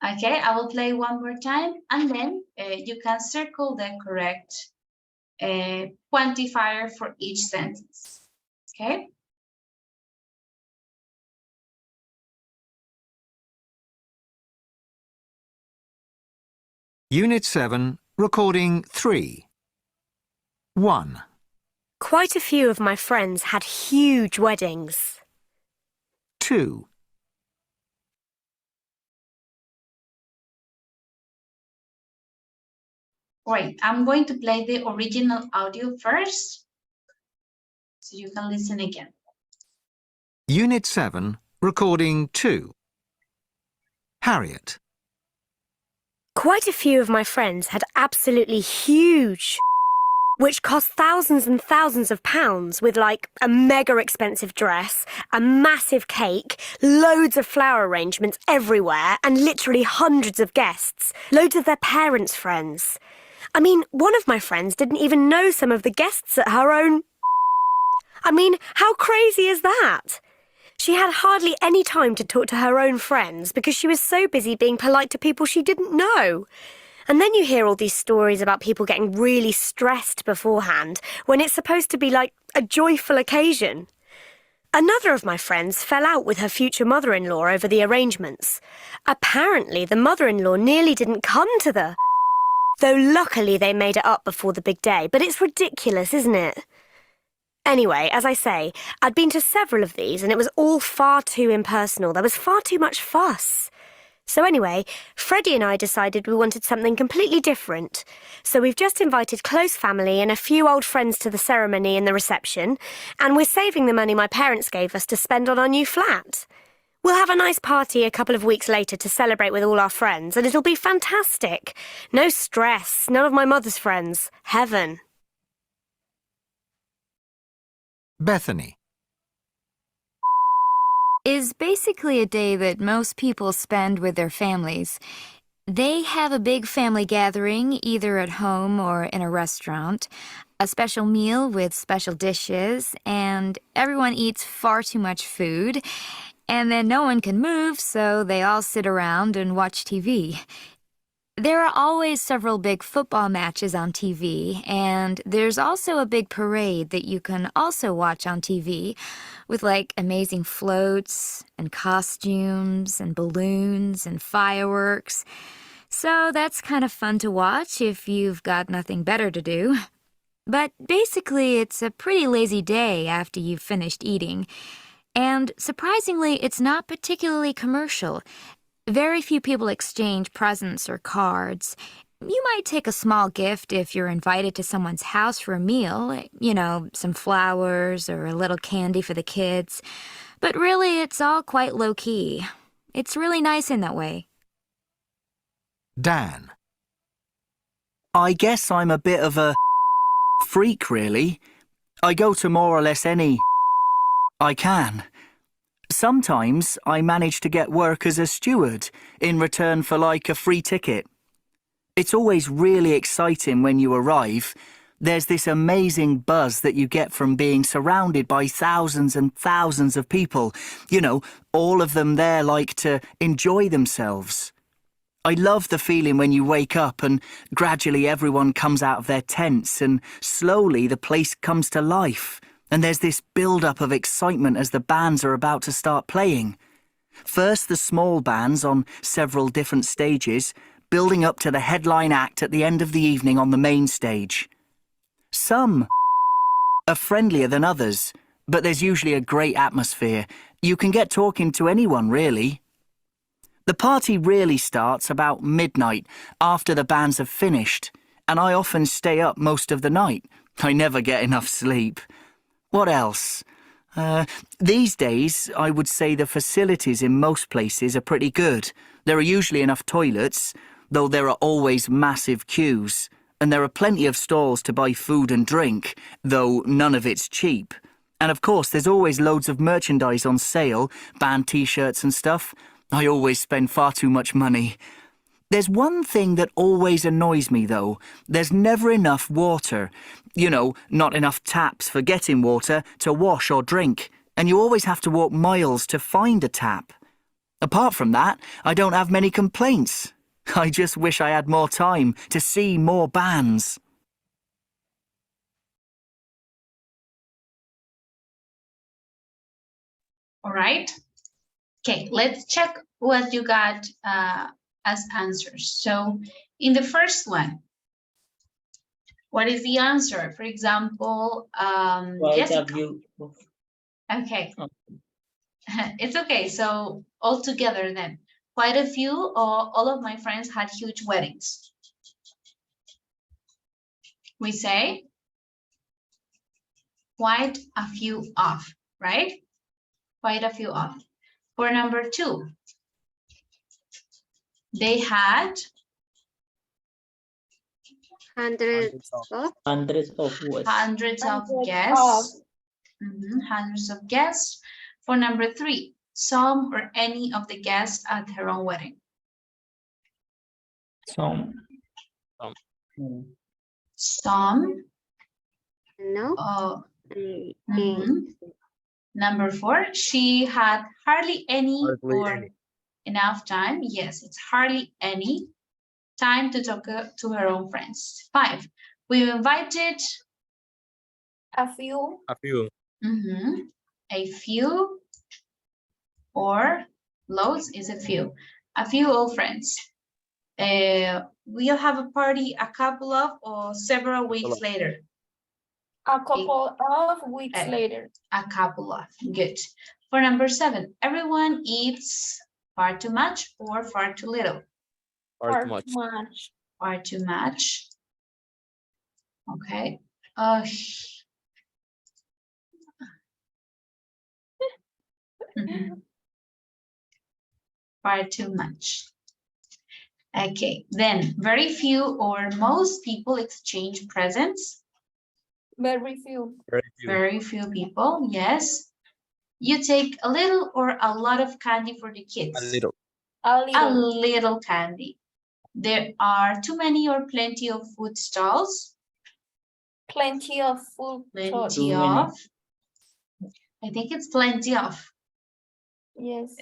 Okay, I will play one more time, and then you can circle the correct quantifier for each sentence. Okay. Unit 7, Recording 3. 1. Quite a few of my friends had huge weddings. 2. Right, I'm going to play the original audio first, so you can listen again. Unit 7, Recording 2. Harriet. Quite a few of my friends had absolutely huge, which cost thousands and thousands of pounds, with like a mega expensive dress, a massive cake, loads of flower arrangements everywhere, and literally hundreds of guests, loads of their parents' friends. I mean, one of my friends didn't even know some of the guests at her own... I mean, how crazy is that? She had hardly any time to talk to her own friends because she was so busy being polite to people she didn't know. And then you hear all these stories about people getting really stressed beforehand when it's supposed to be like a joyful occasion. Another of my friends fell out with her future mother-in-law over the arrangements. Apparently, the mother-in-law nearly didn't come to the... Though luckily they made it up before the big day, but it's ridiculous, isn't it? Anyway, as I say, I'd been to several of these and it was all far too impersonal. There was far too much fuss. So anyway, Freddie and I decided we wanted something completely different. So we've just invited close family and a few old friends to the ceremony and the reception, and we're saving the money my parents gave us to spend on our new flat. We'll have a nice party a couple of weeks later to celebrate with all our friends, and it'll be fantastic. No stress, none of my mother's friends. Heaven. Bethany. Is basically a day that most people spend with their families. They have a big family gathering, either at home or in a restaurant, a special meal with special dishes, and everyone eats far too much food, and then no one can move, so they all sit around and watch TV. There are always several big football matches on TV, and there's also a big parade that you can also watch on TV with like amazing floats and costumes and balloons and fireworks. So that's kind of fun to watch if you've got nothing better to do. But basically, it's a pretty lazy day after you've finished eating. And surprisingly, it's not particularly commercial. Very few people exchange presents or cards. You might take a small gift if you're invited to someone's house for a meal, you know, some flowers or a little candy for the kids. But really, it's all quite low-key. It's really nice in that way. Dan. I guess I'm a bit of a freak, really. I go to more or less any I can. Sometimes I manage to get work as a steward in return for like a free ticket. It's always really exciting when you arrive. There's this amazing buzz that you get from being surrounded by thousands and thousands of people. You know, all of them there like to enjoy themselves. I love the feeling when you wake up and gradually everyone comes out of their tents and slowly the place comes to life. And there's this build-up of excitement as the bands are about to start playing. First the small bands on several different stages, building up to the headline act at the end of the evening on the main stage. Some are friendlier than others, but there's usually a great atmosphere. You can get talking to anyone, really. The party really starts about midnight, after the bands have finished, and I often stay up most of the night. I never get enough sleep. What else? These days, I would say the facilities in most places are pretty good. There are usually enough toilets, though there are always massive queues. And there are plenty of stalls to buy food and drink, though none of it's cheap. And of course, there's always loads of merchandise on sale, band t-shirts and stuff. I always spend far too much money. There's one thing that always annoys me, though. There's never enough water. You know, not enough taps for getting water to wash or drink. And you always have to walk miles to find a tap. Apart from that, I don't have many complaints. I just wish I had more time to see more bands. All right. Okay, let's check what you got as answers. So in the first one, what is the answer? For example, Jessica. Okay. It's okay. So all together then, quite a few or all of my friends had huge weddings. We say quite a few of, right? Quite a few of. For number 2, they had Hundreds of. Hundreds of words. hundreds of guests. Hundreds of guests. For number 3, some or any of the guests at her own wedding. Some. Some. No. Number 4, she had hardly any or any. enough time. Yes, it's hardly any time to talk to her own friends. 5, we invited A few. A few. A few or loads is a few old friends. We'll have a party a couple of or several weeks later. A couple of weeks later. A couple of, good. For number 7, everyone eats far too much or far too little. Far too much. Far too much. Okay. Far too much. Okay, then very few or most people exchange presents. Very few. Very few people, yes. You take a little or a lot of candy for the kids. A little. A little candy. There are too many or plenty of food stalls. Plenty of food. Plenty of. I think it's plenty of. Yes.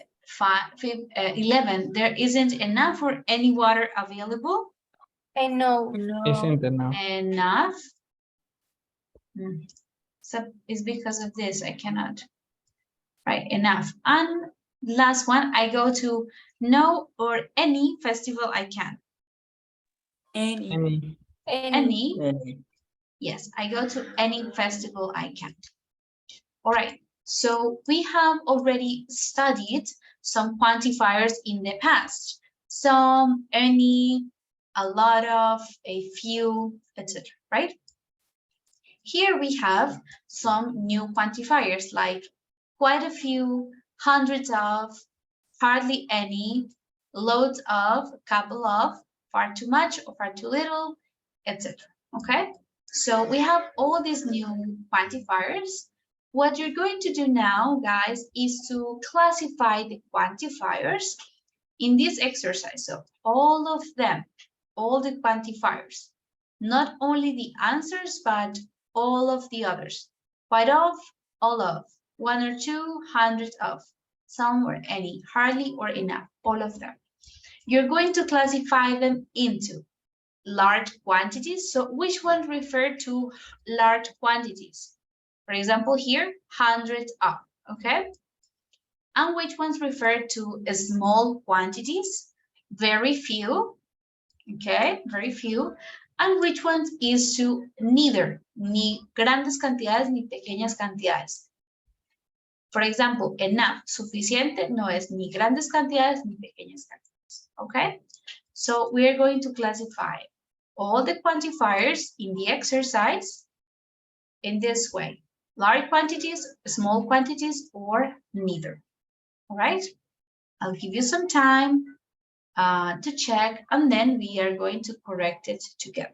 11, there isn't enough or any water available. No. Isn't enough. Enough. So it's because of this, I cannot. Right, enough. And last one, I go to no or any festival I can. Any. Yes, I go to any festival I can. All right, so we have already studied some quantifiers in the past. Some, any, a lot of, a few, etc. Right? Here we have some new quantifiers like quite a few, hundreds of, hardly any, loads of, couple of, far too much or far too little, etc. Okay? So we have all these new quantifiers. What you're going to do now, guys, is to classify the quantifiers in this exercise. So all of them, all the quantifiers, not only the answers, but all of the others. Quite of, all of, 1 or 2, hundreds of, some or any, hardly or enough, all of them. You're going to classify them into large quantities. So which one refer to large quantities? For example, here, hundreds of, okay? And which ones refer to small quantities? Very few, okay, very few. And which ones is to neither, ni grandes cantidades ni pequeñas cantidades. For example, enough, suficiente, no es ni grandes cantidades ni pequeñas cantidades, okay? So we are going to classify all the quantifiers in the exercise in this way. Large quantities, small quantities, or neither, all right? I'll give you some time to check, and then we are going to correct it together.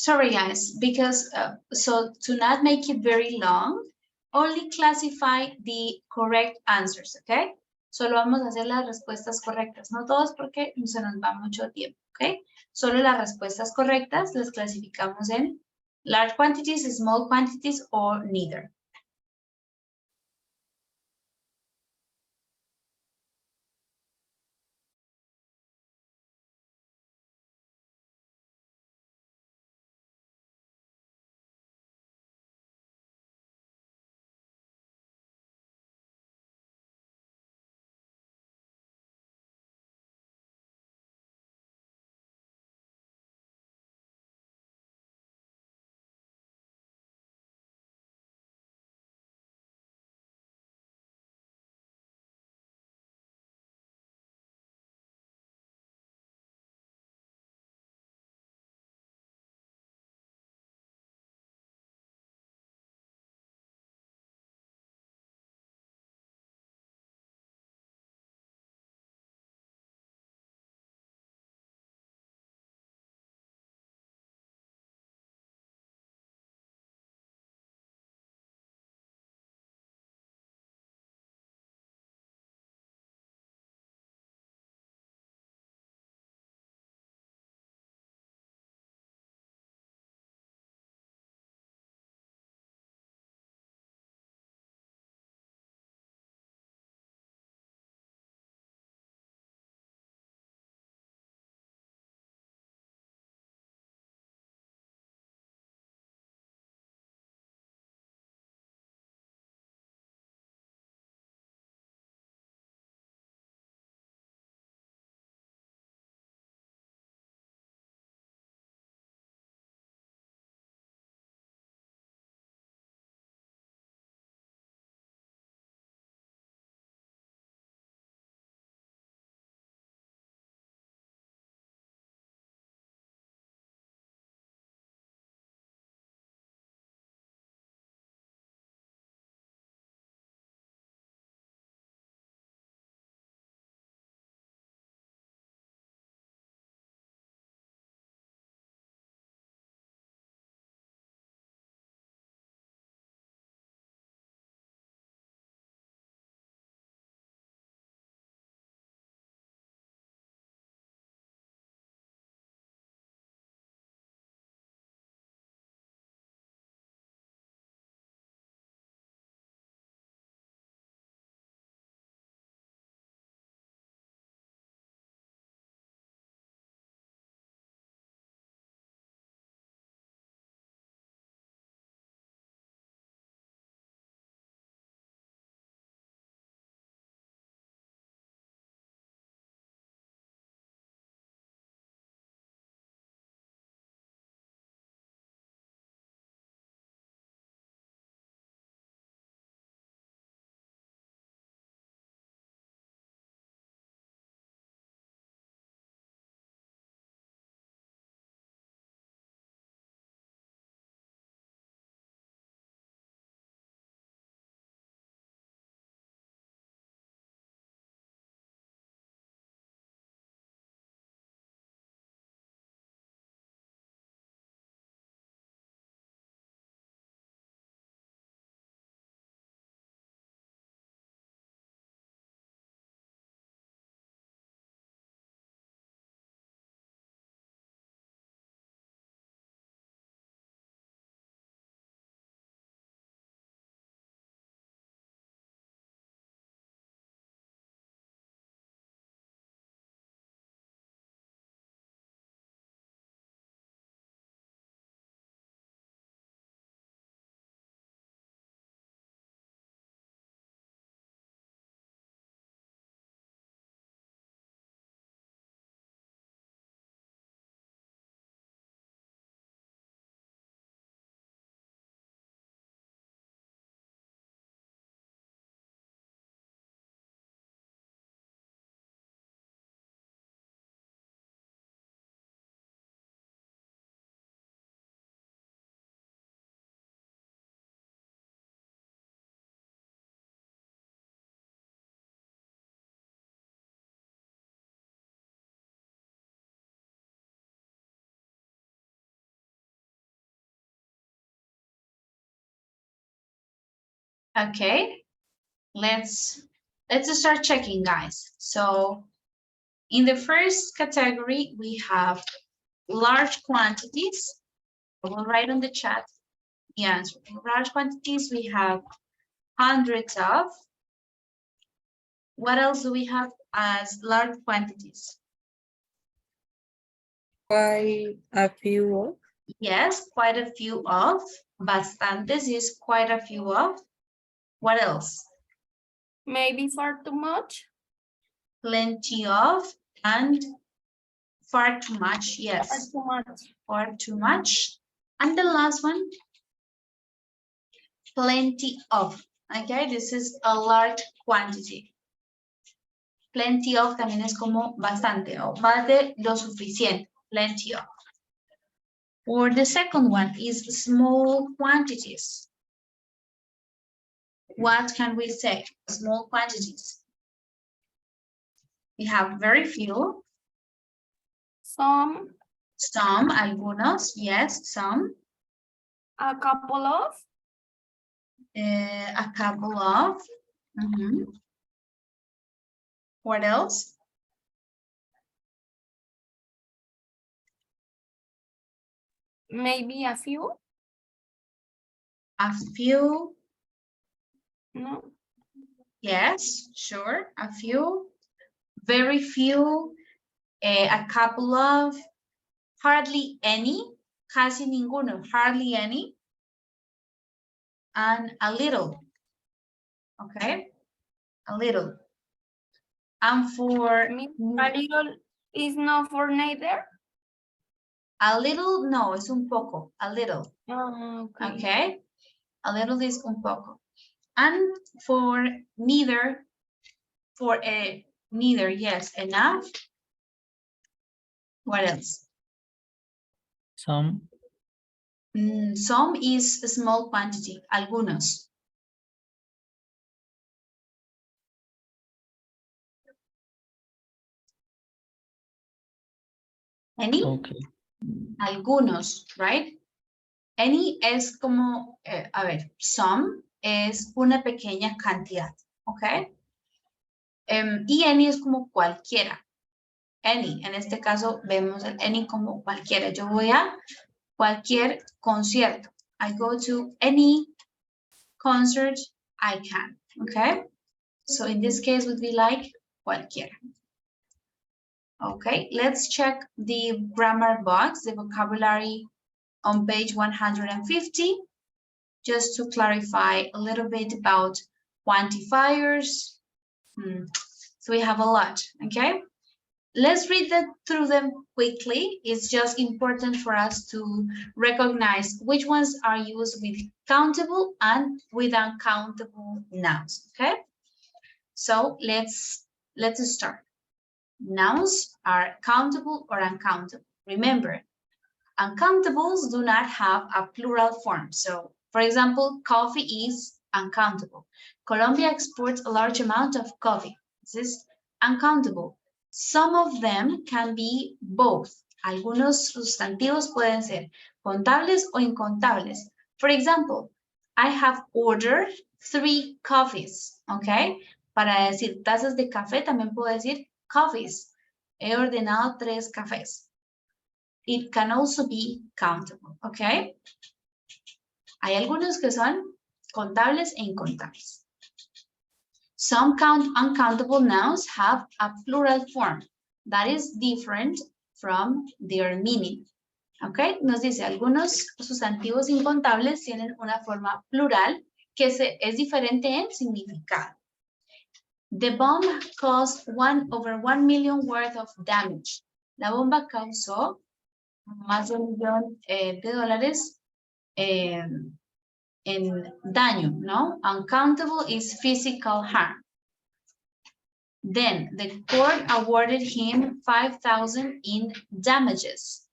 Sorry, guys, because so to not make it very long, only classify the correct answers, okay? Solo vamos a hacer las respuestas correctas, no todos porque se nos va mucho tiempo, okay? Solo las respuestas correctas las clasificamos en large quantities, small quantities, or neither. Okay, let's start checking, guys. So in the first category, we have large quantities. I will write on the chat the answer. In large quantities, we have hundreds of. What else do we have as large quantities? Quite a few of. Yes, quite a few of. Bastantes is quite a few of. What else? Maybe far too much. Plenty of and far too much. Far Yes, too much. far too much. And the last one, plenty of. Okay, this is a large quantity. Plenty of también es como bastante o más de lo suficiente. Plenty of. Or the second one is small quantities. What can we say? Small quantities. We have very few. Some. Some, algunos, yes, some. A couple of. A couple of. What else? Maybe a few. A few. No. Yes, sure, a few. Very few. A couple of. Hardly any. Casi ninguno. Hardly any. And a little. Okay, a little. And for A little is not for neither. a little, no, es un poco, a little. Okay. Okay, a little is un poco. And for neither, neither, yes, enough. What else? Some. Some is a small quantity, algunos. Any? Okay. Algunos, right? Any es como, a ver, some es una pequeña cantidad, ¿ok? Y any es como cualquiera. Any, en este caso vemos el any como cualquiera. Yo voy a cualquier concierto. I go to any concert I can, okay? So in this case would be like cualquiera. Okay, let's check the grammar box, the vocabulary on page 150, just to clarify a little bit about quantifiers. So we have a lot, okay? Let's read through them quickly. It's just important for us to recognize which ones are used with countable and with uncountable nouns, okay? So let's start. Nouns are countable or uncountable. Remember, uncountables do not have a plural form. So, for example, coffee is uncountable. Colombia exports a large amount of coffee. This is uncountable. Some of them can be both. Algunos sustantivos pueden ser contables o incontables. For example, I have ordered 3 coffees, okay? Para decir tazas de café también puedo decir coffees. He ordenado 3 cafés. It can also be countable, okay? Hay algunos que son contables e incontables. Some uncountable nouns have a plural form that is different from their meaning. Okay, nos dice algunos sustantivos incontables tienen una forma plural que es diferente en significado. The bomb caused over 1 million worth of damage. La bomba causó más de $1 millón de dólares en daño, ¿no? Uncountable is physical harm. Then the court awarded him 5,000 in damages.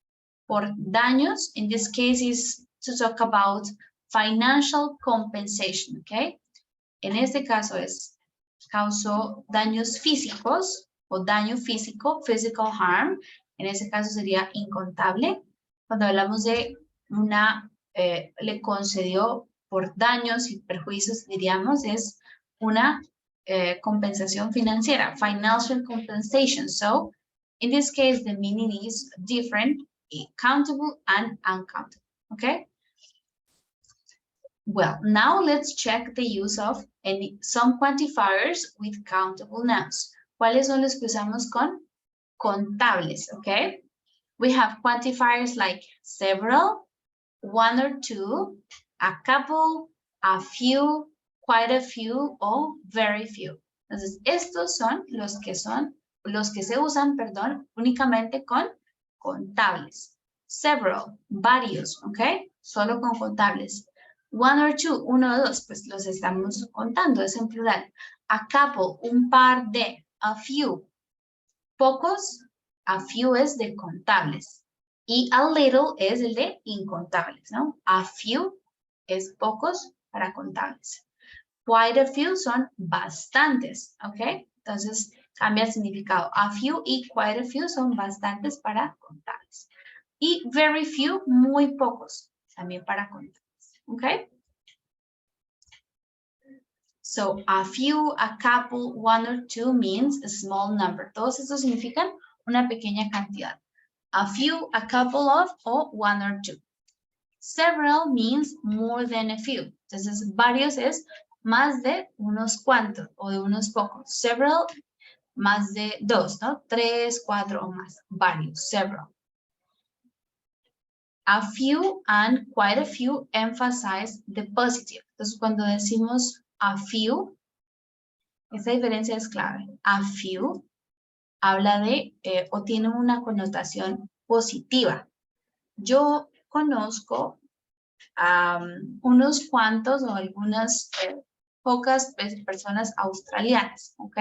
Por daños, in this case is to talk about financial compensation, okay? En este caso causó daños físicos o daño físico, physical harm. En ese caso sería incontable. Cuando hablamos de le concedió por daños y perjuicios, diríamos, es una compensación financiera, financial compensation. So, in this case, the meaning is different, countable and uncountable, okay? Well, now let's check the use of some quantifiers with countable nouns. ¿Cuáles son los que usamos con contables, okay? We have quantifiers like several, one or two, a couple, a few, quite a few, o very few. Entonces, estos son los que se usan, perdón, únicamente con contables. Several, varios, ¿ok? Solo con contables. One or two, uno o dos, pues los estamos contando, es en plural. A couple, un par de. A few, pocos. A few es de contables. Y a little es el de incontables, ¿no? A few es pocos para contables. Quite a few son bastantes, ¿ok? Entonces cambia el significado. A few y quite a few son bastantes para contables. Y very few, muy pocos, también para contables, ¿ok? So a few, a couple, one or two means a small number. Todos estos significan una pequeña cantidad. A few, a couple of, o one or two. Several means more than a few. Entonces, varios es más de unos cuantos o de unos pocos. Several, más de dos, ¿no? 3, 4 o más. Varios, several. A few and quite a few emphasize the positive. Entonces, cuando decimos a few, esa diferencia es clave. A few habla de o tiene una connotación positiva. Yo conozco unos cuantos o algunas pocas personas australianas, ¿ok?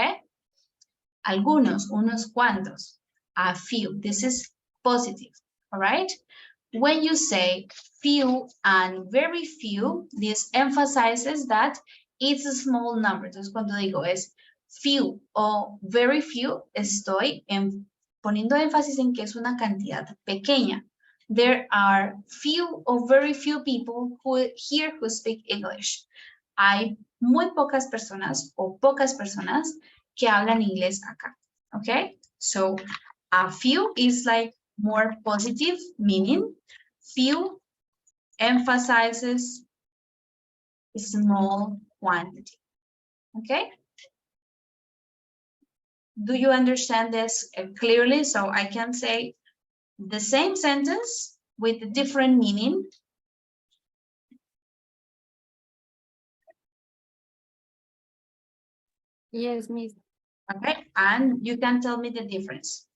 Algunos, unos cuantos. A few. This is positive, all right? When you say few and very few, this emphasizes that it's a small number. Entonces, cuando digo es few o very few, estoy poniendo énfasis en que es una cantidad pequeña. There are few or very few people here who speak English. Hay muy pocas personas o pocas personas que hablan inglés acá. Okay? So, a few is like more positive meaning. Few emphasizes small quantity. Okay? Do you understand this clearly? So I can say the same sentence with a different meaning. Yes, Miss. Okay, and you can tell me the difference.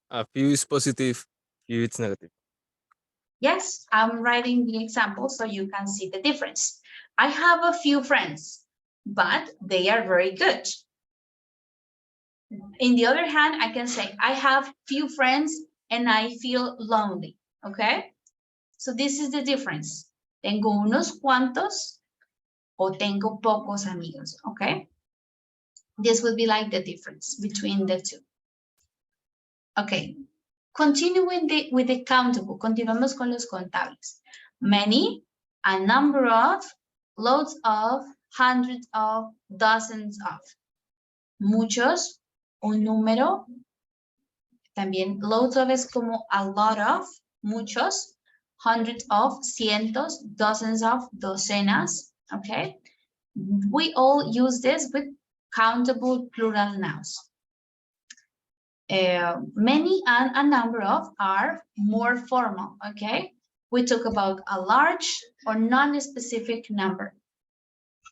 A few is positive, few is negative. Yes, I'm writing the example so you can see the difference. I have a few friends, but they are very good. In the other hand, I can say I have few friends and I feel lonely, okay? So this is the difference. Tengo unos cuantos o tengo pocos amigos, okay? This would be like the difference between the two. Okay, continuing with the countable, continuamos con los contables. Many, a number of, loads of, hundreds of, dozens of. Muchos, un número. También loads of es como a lot of, muchos. Hundreds of, cientos, dozens of, docenas. Okay, we all use this with countable plural nouns. Many and a number of are more formal, okay? We talk about a large or non-specific number.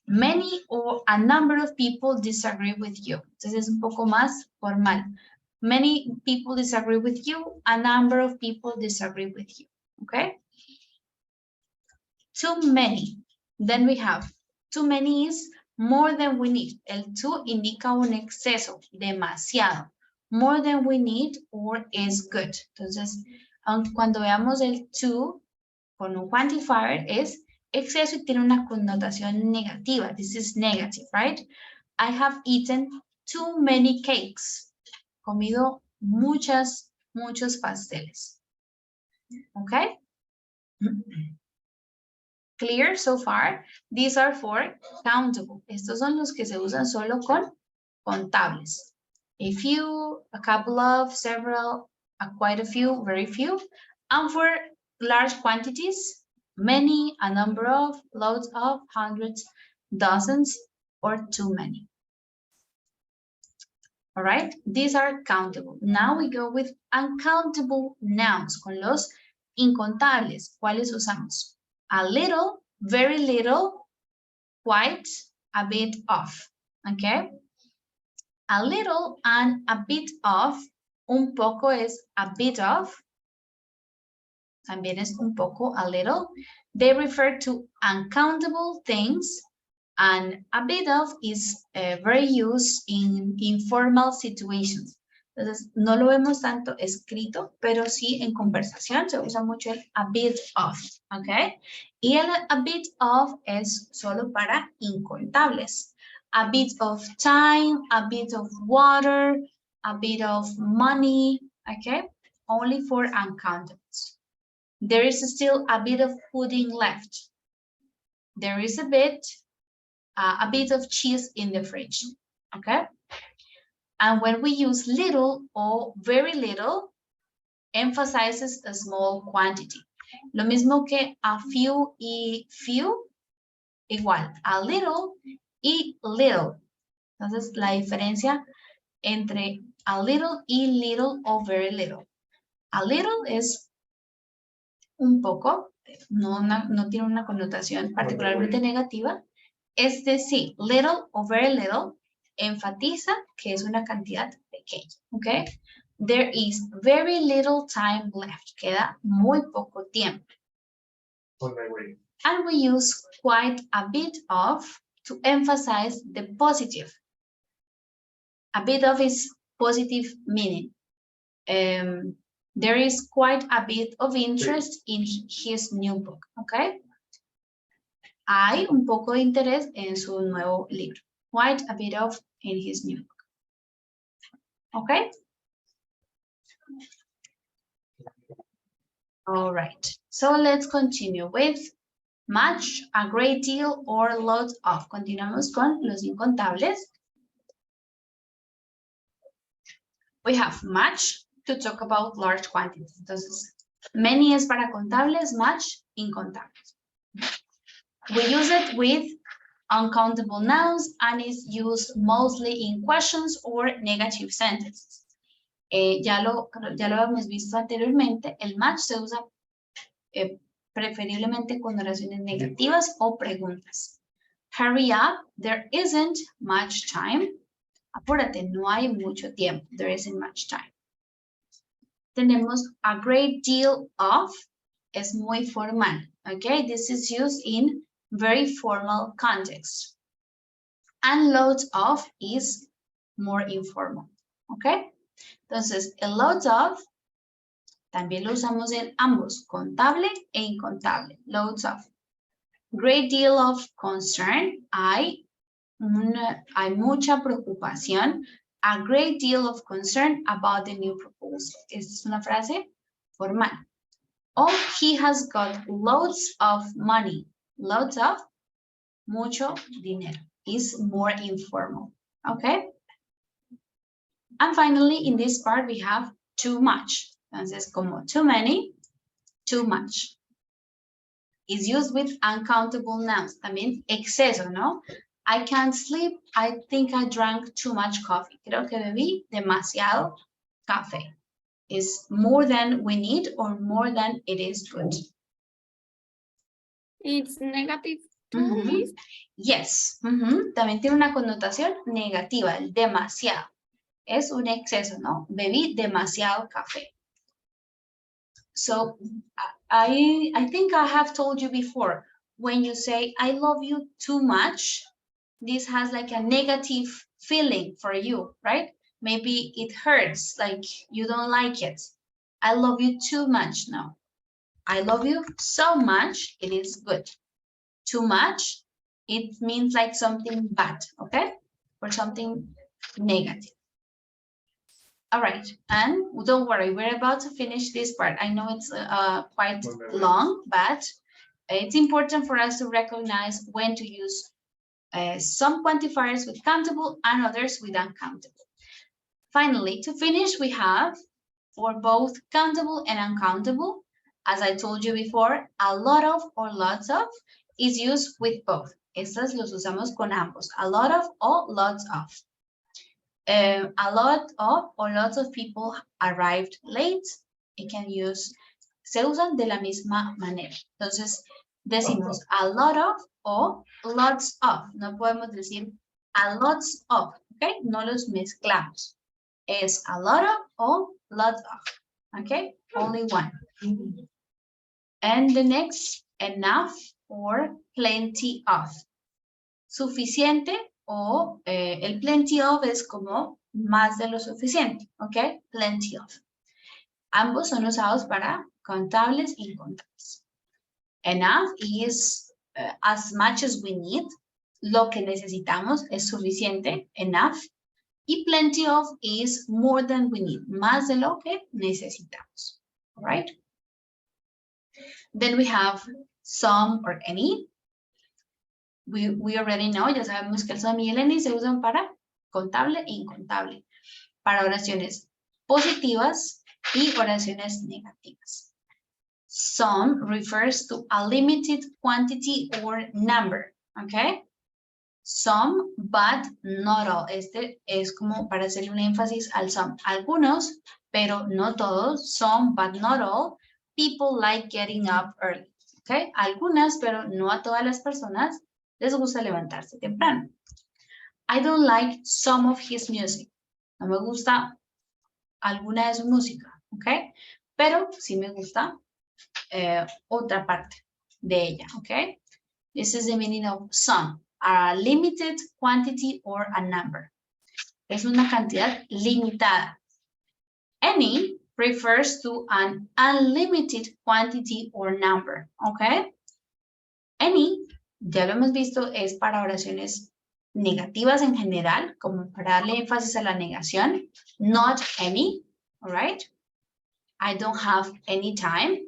Many or a number of people disagree with you. Entonces es un poco más formal. Many people disagree with you, a number of people disagree with you, okay? Too many. Then we have too many is more than we need. El too indica un exceso, demasiado. More than we need or is good. Entonces, cuando veamos el too con un quantifier es exceso y tiene una connotación negativa. This is negative, right? I have eaten too many cakes. Comido muchas muchos pasteles. Okay? Clear so far? These are for countable. Estos son los que se usan solo con contables. A few, a couple of, several, quite a few, very few. And for large quantities, many, a number of, loads of, hundreds, dozens, or too many. All right, these are countable. Now we go with uncountable nouns, con los incontables. ¿Cuáles usamos? A little, very little, quite, a bit of. Okay? A little and a bit of, un poco es a bit of, también es un poco, a little. They refer to uncountable things, and a bit of is very used in informal situations. Entonces, no lo vemos tanto escrito, pero sí en conversación se usa mucho el a bit of, ¿ok? Y el a bit of es solo para incontables. A bit of time, a bit of water, a bit of money, ¿ok? Only for uncountables. There is still a bit of pudding left. There is a bit of cheese in the fridge, okay? And when we use little or very little, emphasizes a small quantity. Lo mismo que a few y few, igual, a little y little. Entonces, la diferencia entre a little y little o very little. A little es un poco, no tiene una connotación particularmente negativa. Este sí, little o very little, enfatiza que es una cantidad pequeña, ¿ok? There is very little time left. Queda muy poco tiempo. And we use quite a bit of to emphasize the positive. A bit of is positive meaning. There is quite a bit of interest in his new book, ¿ok? Hay un poco de interés en su nuevo libro. Quite a bit of in his new book. Okay? All right. So let's continue with much, a great deal, or lots of. Continuamos con los incontables. We have much to talk about large quantities. Entonces, many es para contables, much, incontables. We use it with uncountable nouns and is used mostly in questions or negative sentences. Ya lo hemos visto anteriormente, el much se usa preferiblemente con oraciones negativas o preguntas. Hurry up, there isn't much time. Apúrate, no hay mucho tiempo. There isn't much time. Tenemos a great deal of, es muy formal. Okay, this is used in very formal context. And loads of is more informal. Okay, entonces el loads of también lo usamos en ambos, contable e incontable. Loads of. Great deal of concern, hay mucha preocupación. A great deal of concern about the new proposal. Esta es una frase formal. Oh, he has got loads of money. Loads of, mucho dinero. Is more informal. Okay? And finally, in this part, we have too much. Entonces, como too many, too much. Is used with uncountable nouns. También exceso, ¿no? I can't sleep. I think I drank too much coffee. Creo que bebí demasiado café. Is more than we need or more than it is good. It's negative too. Yes. También tiene una connotación negativa, el demasiado. Es un exceso, ¿no? Bebí demasiado café. So I think I have told you before, when you say, I love you too much, this has like a negative feeling for you, right? Maybe it hurts, like you don't like it. I love you too much now. I love you so much, it is good. Too much, it means like something bad, okay? Or something negative. All right, and don't worry, we're about to finish this part. I know it's quite long, but it's important for us to recognize when to use some quantifiers with countable and others with uncountable. Finally, to finish, we have for both countable and uncountable. As I told you before, a lot of or lots of is used with both. Estas los usamos con ambos. A lot of or lots of. A lot of or lots of people arrived late. It can use, se usan de la misma manera. Entonces, decimos a lot of o lots of. No podemos decir a lots of, ¿ok? No los mezclamos. Es a lot of o lots of, ¿ok? Only one. And the next, enough or plenty of. Suficiente o el plenty of es como más de lo suficiente, ¿ok? Plenty of. Ambos son usados para contables y incontables. Enough is as much as we need. Lo que necesitamos es suficiente, enough. Y plenty of is more than we need, más de lo que necesitamos. All right? Then we have some or any. We already know, ya sabemos que el some y el any se usan para contable e incontable, para oraciones positivas y oraciones negativas. Some refers to a limited quantity or number, okay? Some, but not all. Este es como para hacerle un énfasis al some. Algunos, pero no todos, some, but not all, people like getting up early, okay? Algunas, pero no a todas las personas, les gusta levantarse temprano. I don't like some of his music. No me gusta alguna de su música, ¿ok? Pero sí me gusta otra parte de ella, ¿ok? This is the meaning of some. A limited quantity or a number. Es una cantidad limitada. Any refers to an unlimited quantity or number, ¿ok? Any, ya lo hemos visto, es para oraciones negativas en general, como para darle énfasis a la negación. Not any, all right? I don't have any time.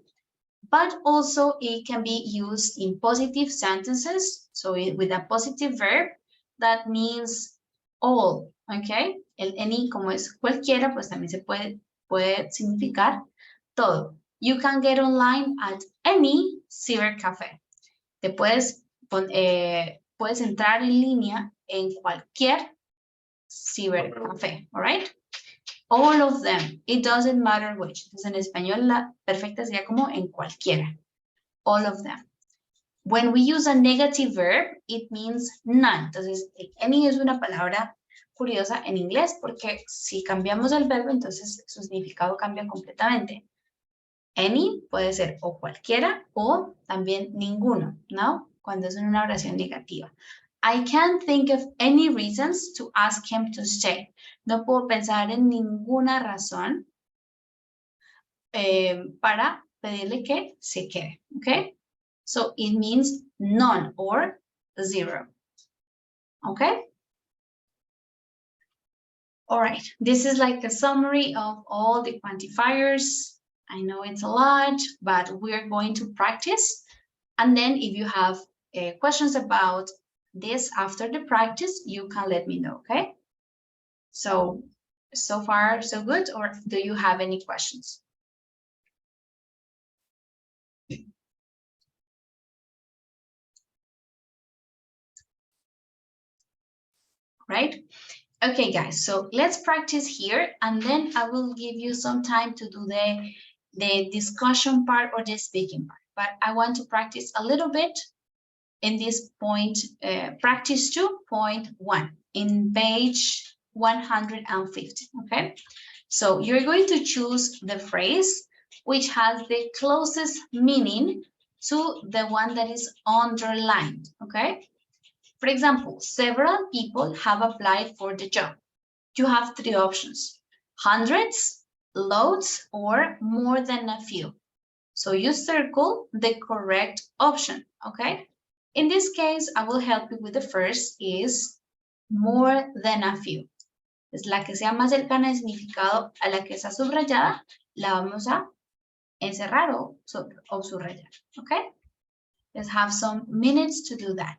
But also it can be used in positive sentences. So with a positive verb, that means all, okay? El any, como es cualquiera, pues también se puede significar todo. You can get online at any cybercafé. Te puedes entrar en línea en cualquier cibercafé, all right? All of them. It doesn't matter which. Entonces, en español, la perfecta sería como en cualquiera. All of them. When we use a negative verb, it means none. Entonces, any es una palabra curiosa en inglés porque si cambiamos el verbo, entonces su significado cambia completamente. Any puede ser o cualquiera o también ninguno, ¿no? Cuando es una oración negativa. I can't think of any reasons to ask him to stay. No puedo pensar en ninguna razón para pedirle que se quede, okay? So it means none or zero, okay? All right, this is like a summary of all the quantifiers. I know it's a lot, but we're going to practice. And then if you have questions about this after the practice, you can let me know, okay? So far, so good, or do you have any questions? Right? Okay, guys, so let's practice here, and then I will give you some time to do the discussion part or the speaking part. But I want to practice a little bit in this point, practice 2.1 in page 150, okay? So you're going to choose the phrase which has the closest meaning to the one that is underlined, okay? For example, several people have applied for the job. You have three options: hundreds, loads, or more than a few. So you circle the correct option, okay? In this case, I will help you with the first is more than a few. Es la que sea más cercana de significado a la que está subrayada, la vamos a encerrar o subrayar, okay? Let's have some minutes to do that.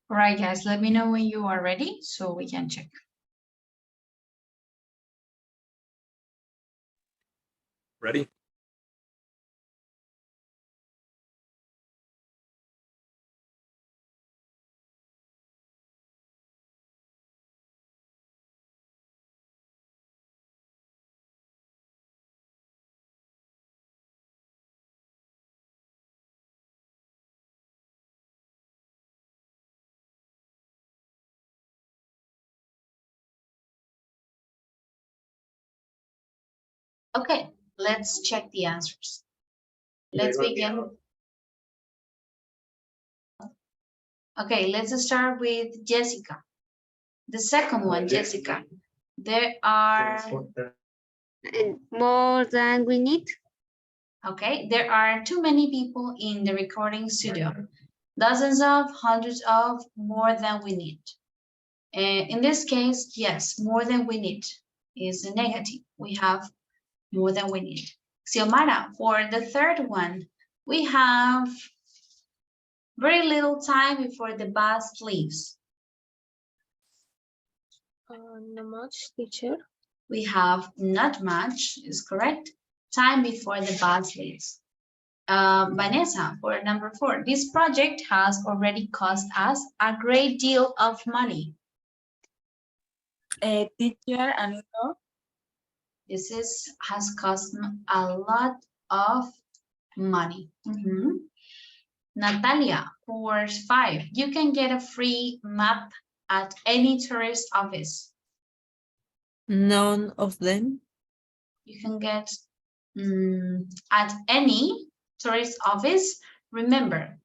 All right, guys, let me know when you are ready so we can check. Ready? Okay, let's check the answers. Let's begin. Okay, let's start with Jessica. The second one, Jessica. There are... More than we need. Okay, there are too many people in the recording studio. Dozens of, hundreds of, more than we need. In this case, yes, more than we need is a negative. We have more than we need. Xiomara, for the third one, we have very little time before the bus leaves. Not much, teacher. We have not much, is correct. Time before the bus leaves. Vanessa, for number 4, this project has already cost us a great deal of money. Teacher, and This has cost a lot of money. Natalia, for 5, you can get a free map at any tourist office. none of them. You can get at any tourist office. Remember,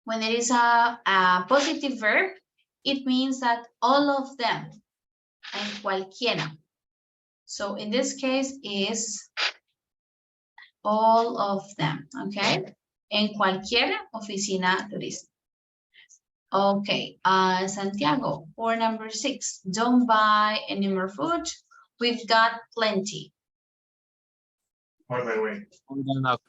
when it is a positive verb, it means that all of them, en cualquiera. So in this case is all of them, okay? En cualquier oficina turística. Okay, Santiago, for number 6, don't buy any more food. We've got plenty. More than enough.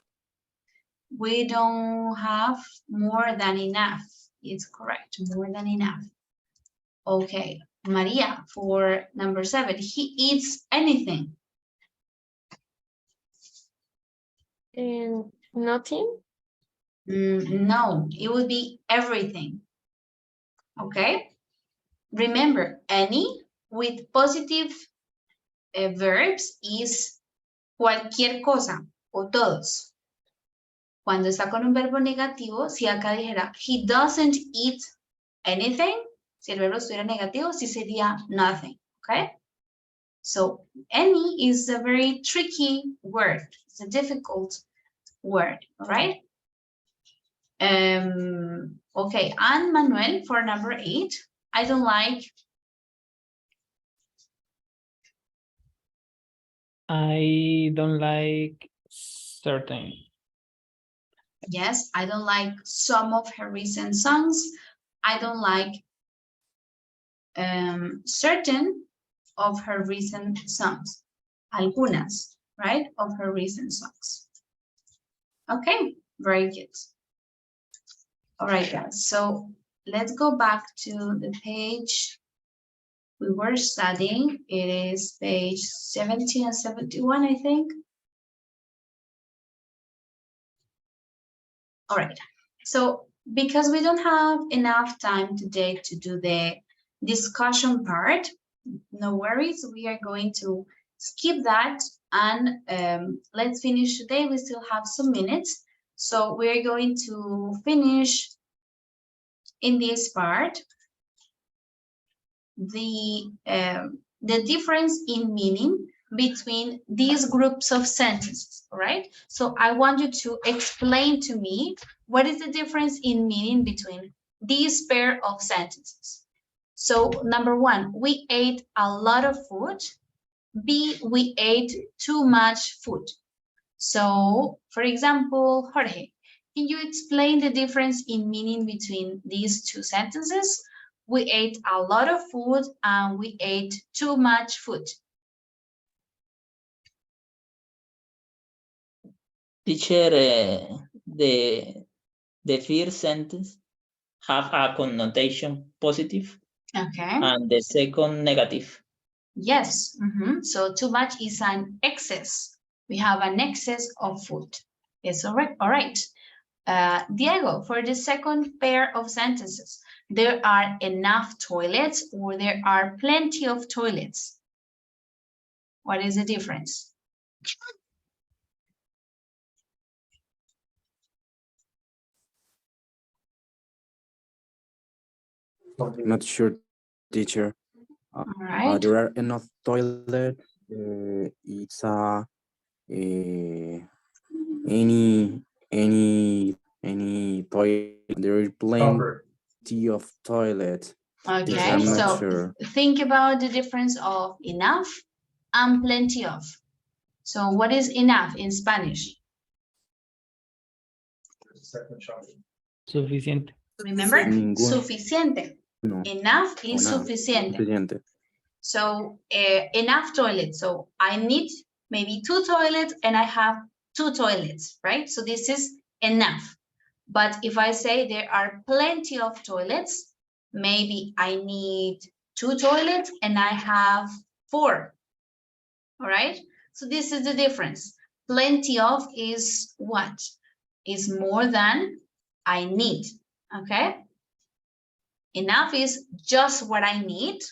We don't have more than enough. It's correct, more than enough. Okay, Maria, for number 7, he eats anything. And nothing. No, it would be everything. Okay, remember, any with positive verbs is cualquier cosa o todos. Cuando está con un verbo negativo, si acá dijera he doesn't eat anything, si el verbo estuviera negativo, sí sería nothing, okay? So, any is a very tricky word. It's a difficult word, all right? Okay, and Manuel, for number 8, I don't like... I don't like certain. Yes, I don't like some of her recent songs. I don't like certain of her recent songs. Algunas, right, of her recent songs. Okay, very good. All right, guys, so let's go back to the page we were studying. It is page 70 and 71, I think. All right, so because we don't have enough time today to do the discussion part, no worries, we are going to skip that and let's finish today. We still have some minutes, so we're going to finish in this part the difference in meaning between these groups of sentences, all right? So I want you to explain to me what is the difference in meaning between these pair of sentences. So number 1, we ate a lot of food. B, we ate too much food. So for example, Jorge, can you explain the difference in meaning between these two sentences? We ate a lot of food and we ate too much food. Teacher, the first sentence have a connotation positive. Okay. And the second negative. Yes. So too much is an excess. We have an excess of food. Yes, all right. Diego, for the second pair of sentences, there are enough toilets or there are plenty of toilets. What is the difference? Not sure, teacher. All right. There are enough toilet. It's a any toilet. There is plenty of toilet. Okay, I'm not so sure. think about the difference of enough and plenty of. So what is enough in Spanish? Suficiente. Remember? Ninguno. Suficiente. No. Enough is Enough. suficiente. Suficiente. So enough toilets. So I need maybe 2 toilets and I have 2 toilets, right? So this is enough. But if I say there are plenty of toilets, maybe I need 2 toilets and I have 4. All right. So this is the difference. Plenty of is what? Is more than I need. Okay. Enough is just what I need.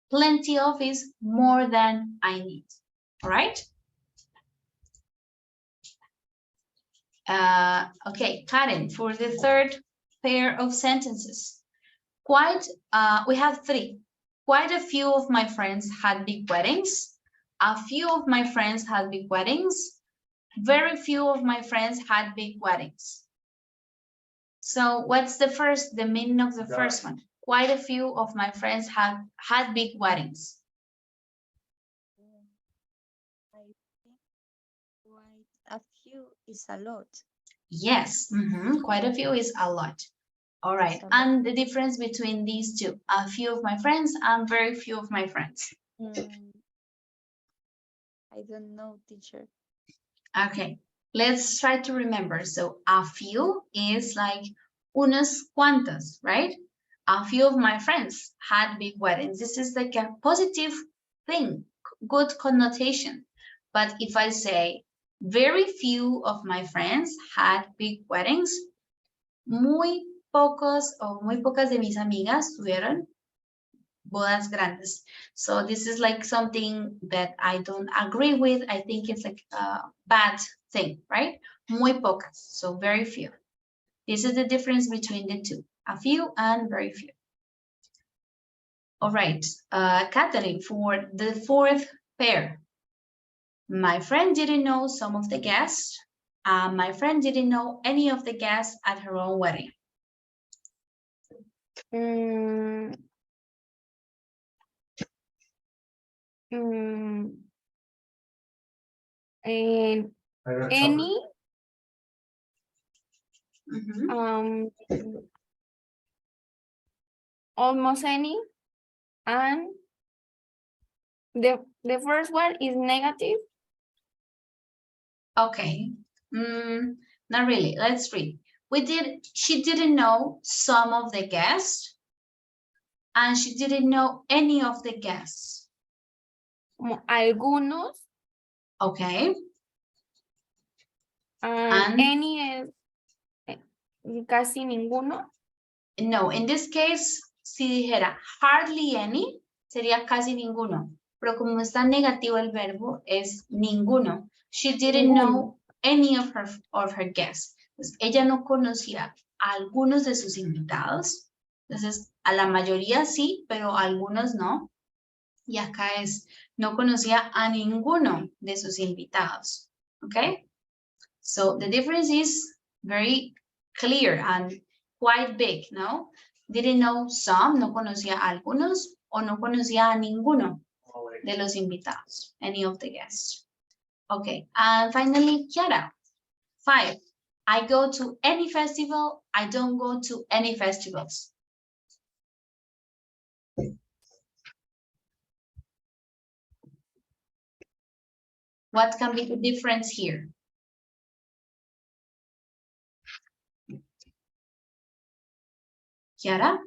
Plenty of is more than I need. All right. Okay, Karen, for the third pair of sentences. We have 3. Quite a few of my friends had big weddings. A few of my friends had big weddings. Very few of my friends had big weddings. So what's the meaning of the first one? Quite a few of my friends had big weddings. I think quite a few is a lot. Yes, quite a few is a lot. All right, and the difference between these two, a few of my friends and very few of my friends. I don't know, teacher. Okay, let's try to remember. So a few is like unas cuantas, right? A few of my friends had big weddings. This is like a positive thing, good connotation. But if I say very few of my friends had big weddings, muy pocos o muy pocas de mis amigas tuvieron bodas grandes. So this is like something that I don't agree with. I think it's like a bad thing, right? Muy pocas, so very few. This is the difference between the two, a few and very few. All right, Kathleen, for the fourth pair. My friend didn't know some of the guests. My friend didn't know any of the guests at her own wedding. And any almost any, and the first one is negative. Okay, not really. Let's read. She didn't know some of the guests, and she didn't know any of the guests. Algunos. Okay. And any es casi ninguno. No, in this case, si dijera hardly any, sería casi ninguno. Pero como está negativo el verbo, es ninguno. She didn't know any of her guests. Entonces, ella no conocía a algunos de sus invitados. Entonces, a la mayoría sí, pero a algunos no. Y acá es, no conocía a ninguno de sus invitados. Okay? So, the difference is very clear and quite big, no? Didn't know some, no conocía a algunos, o no conocía a ninguno de los invitados, any of the guests. Okay, and finally, Kiara, 5. I go to any festival, I don't go to any festivals. What can be the difference here? Kiara?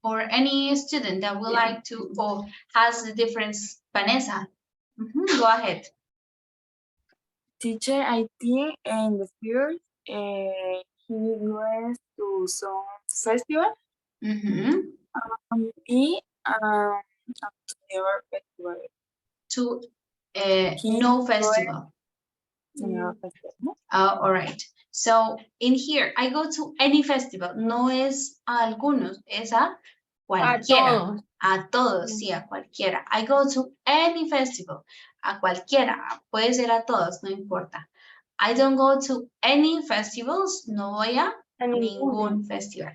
Or any student that would like to, or has the difference, Vanessa? Go ahead. Teacher, I think in the first, he went to some festival. He never festival. To no festival. All right. So in here, I go to any festival. No es a algunos, es a cualquiera. A todos, sí, a cualquiera. I go to any festival. A cualquiera. Puede ser a todos, no importa. I don't go to any festivals. No voy a ningún festival.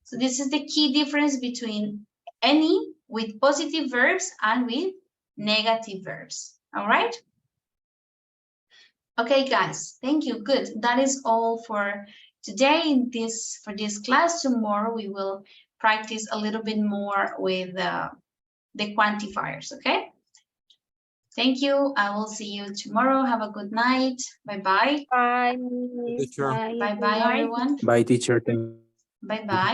So this is the key difference between any with positive verbs and with negative verbs. All right? Okay, guys, thank you. Good. That is all for today for this class. Tomorrow we will practice a little bit more with the quantifiers, okay? Thank you. I will see you tomorrow. Have a good night. Bye-bye. Bye. Teacher. Bye, Bye-bye, everyone. Bye, teacher. Thank Bye-bye.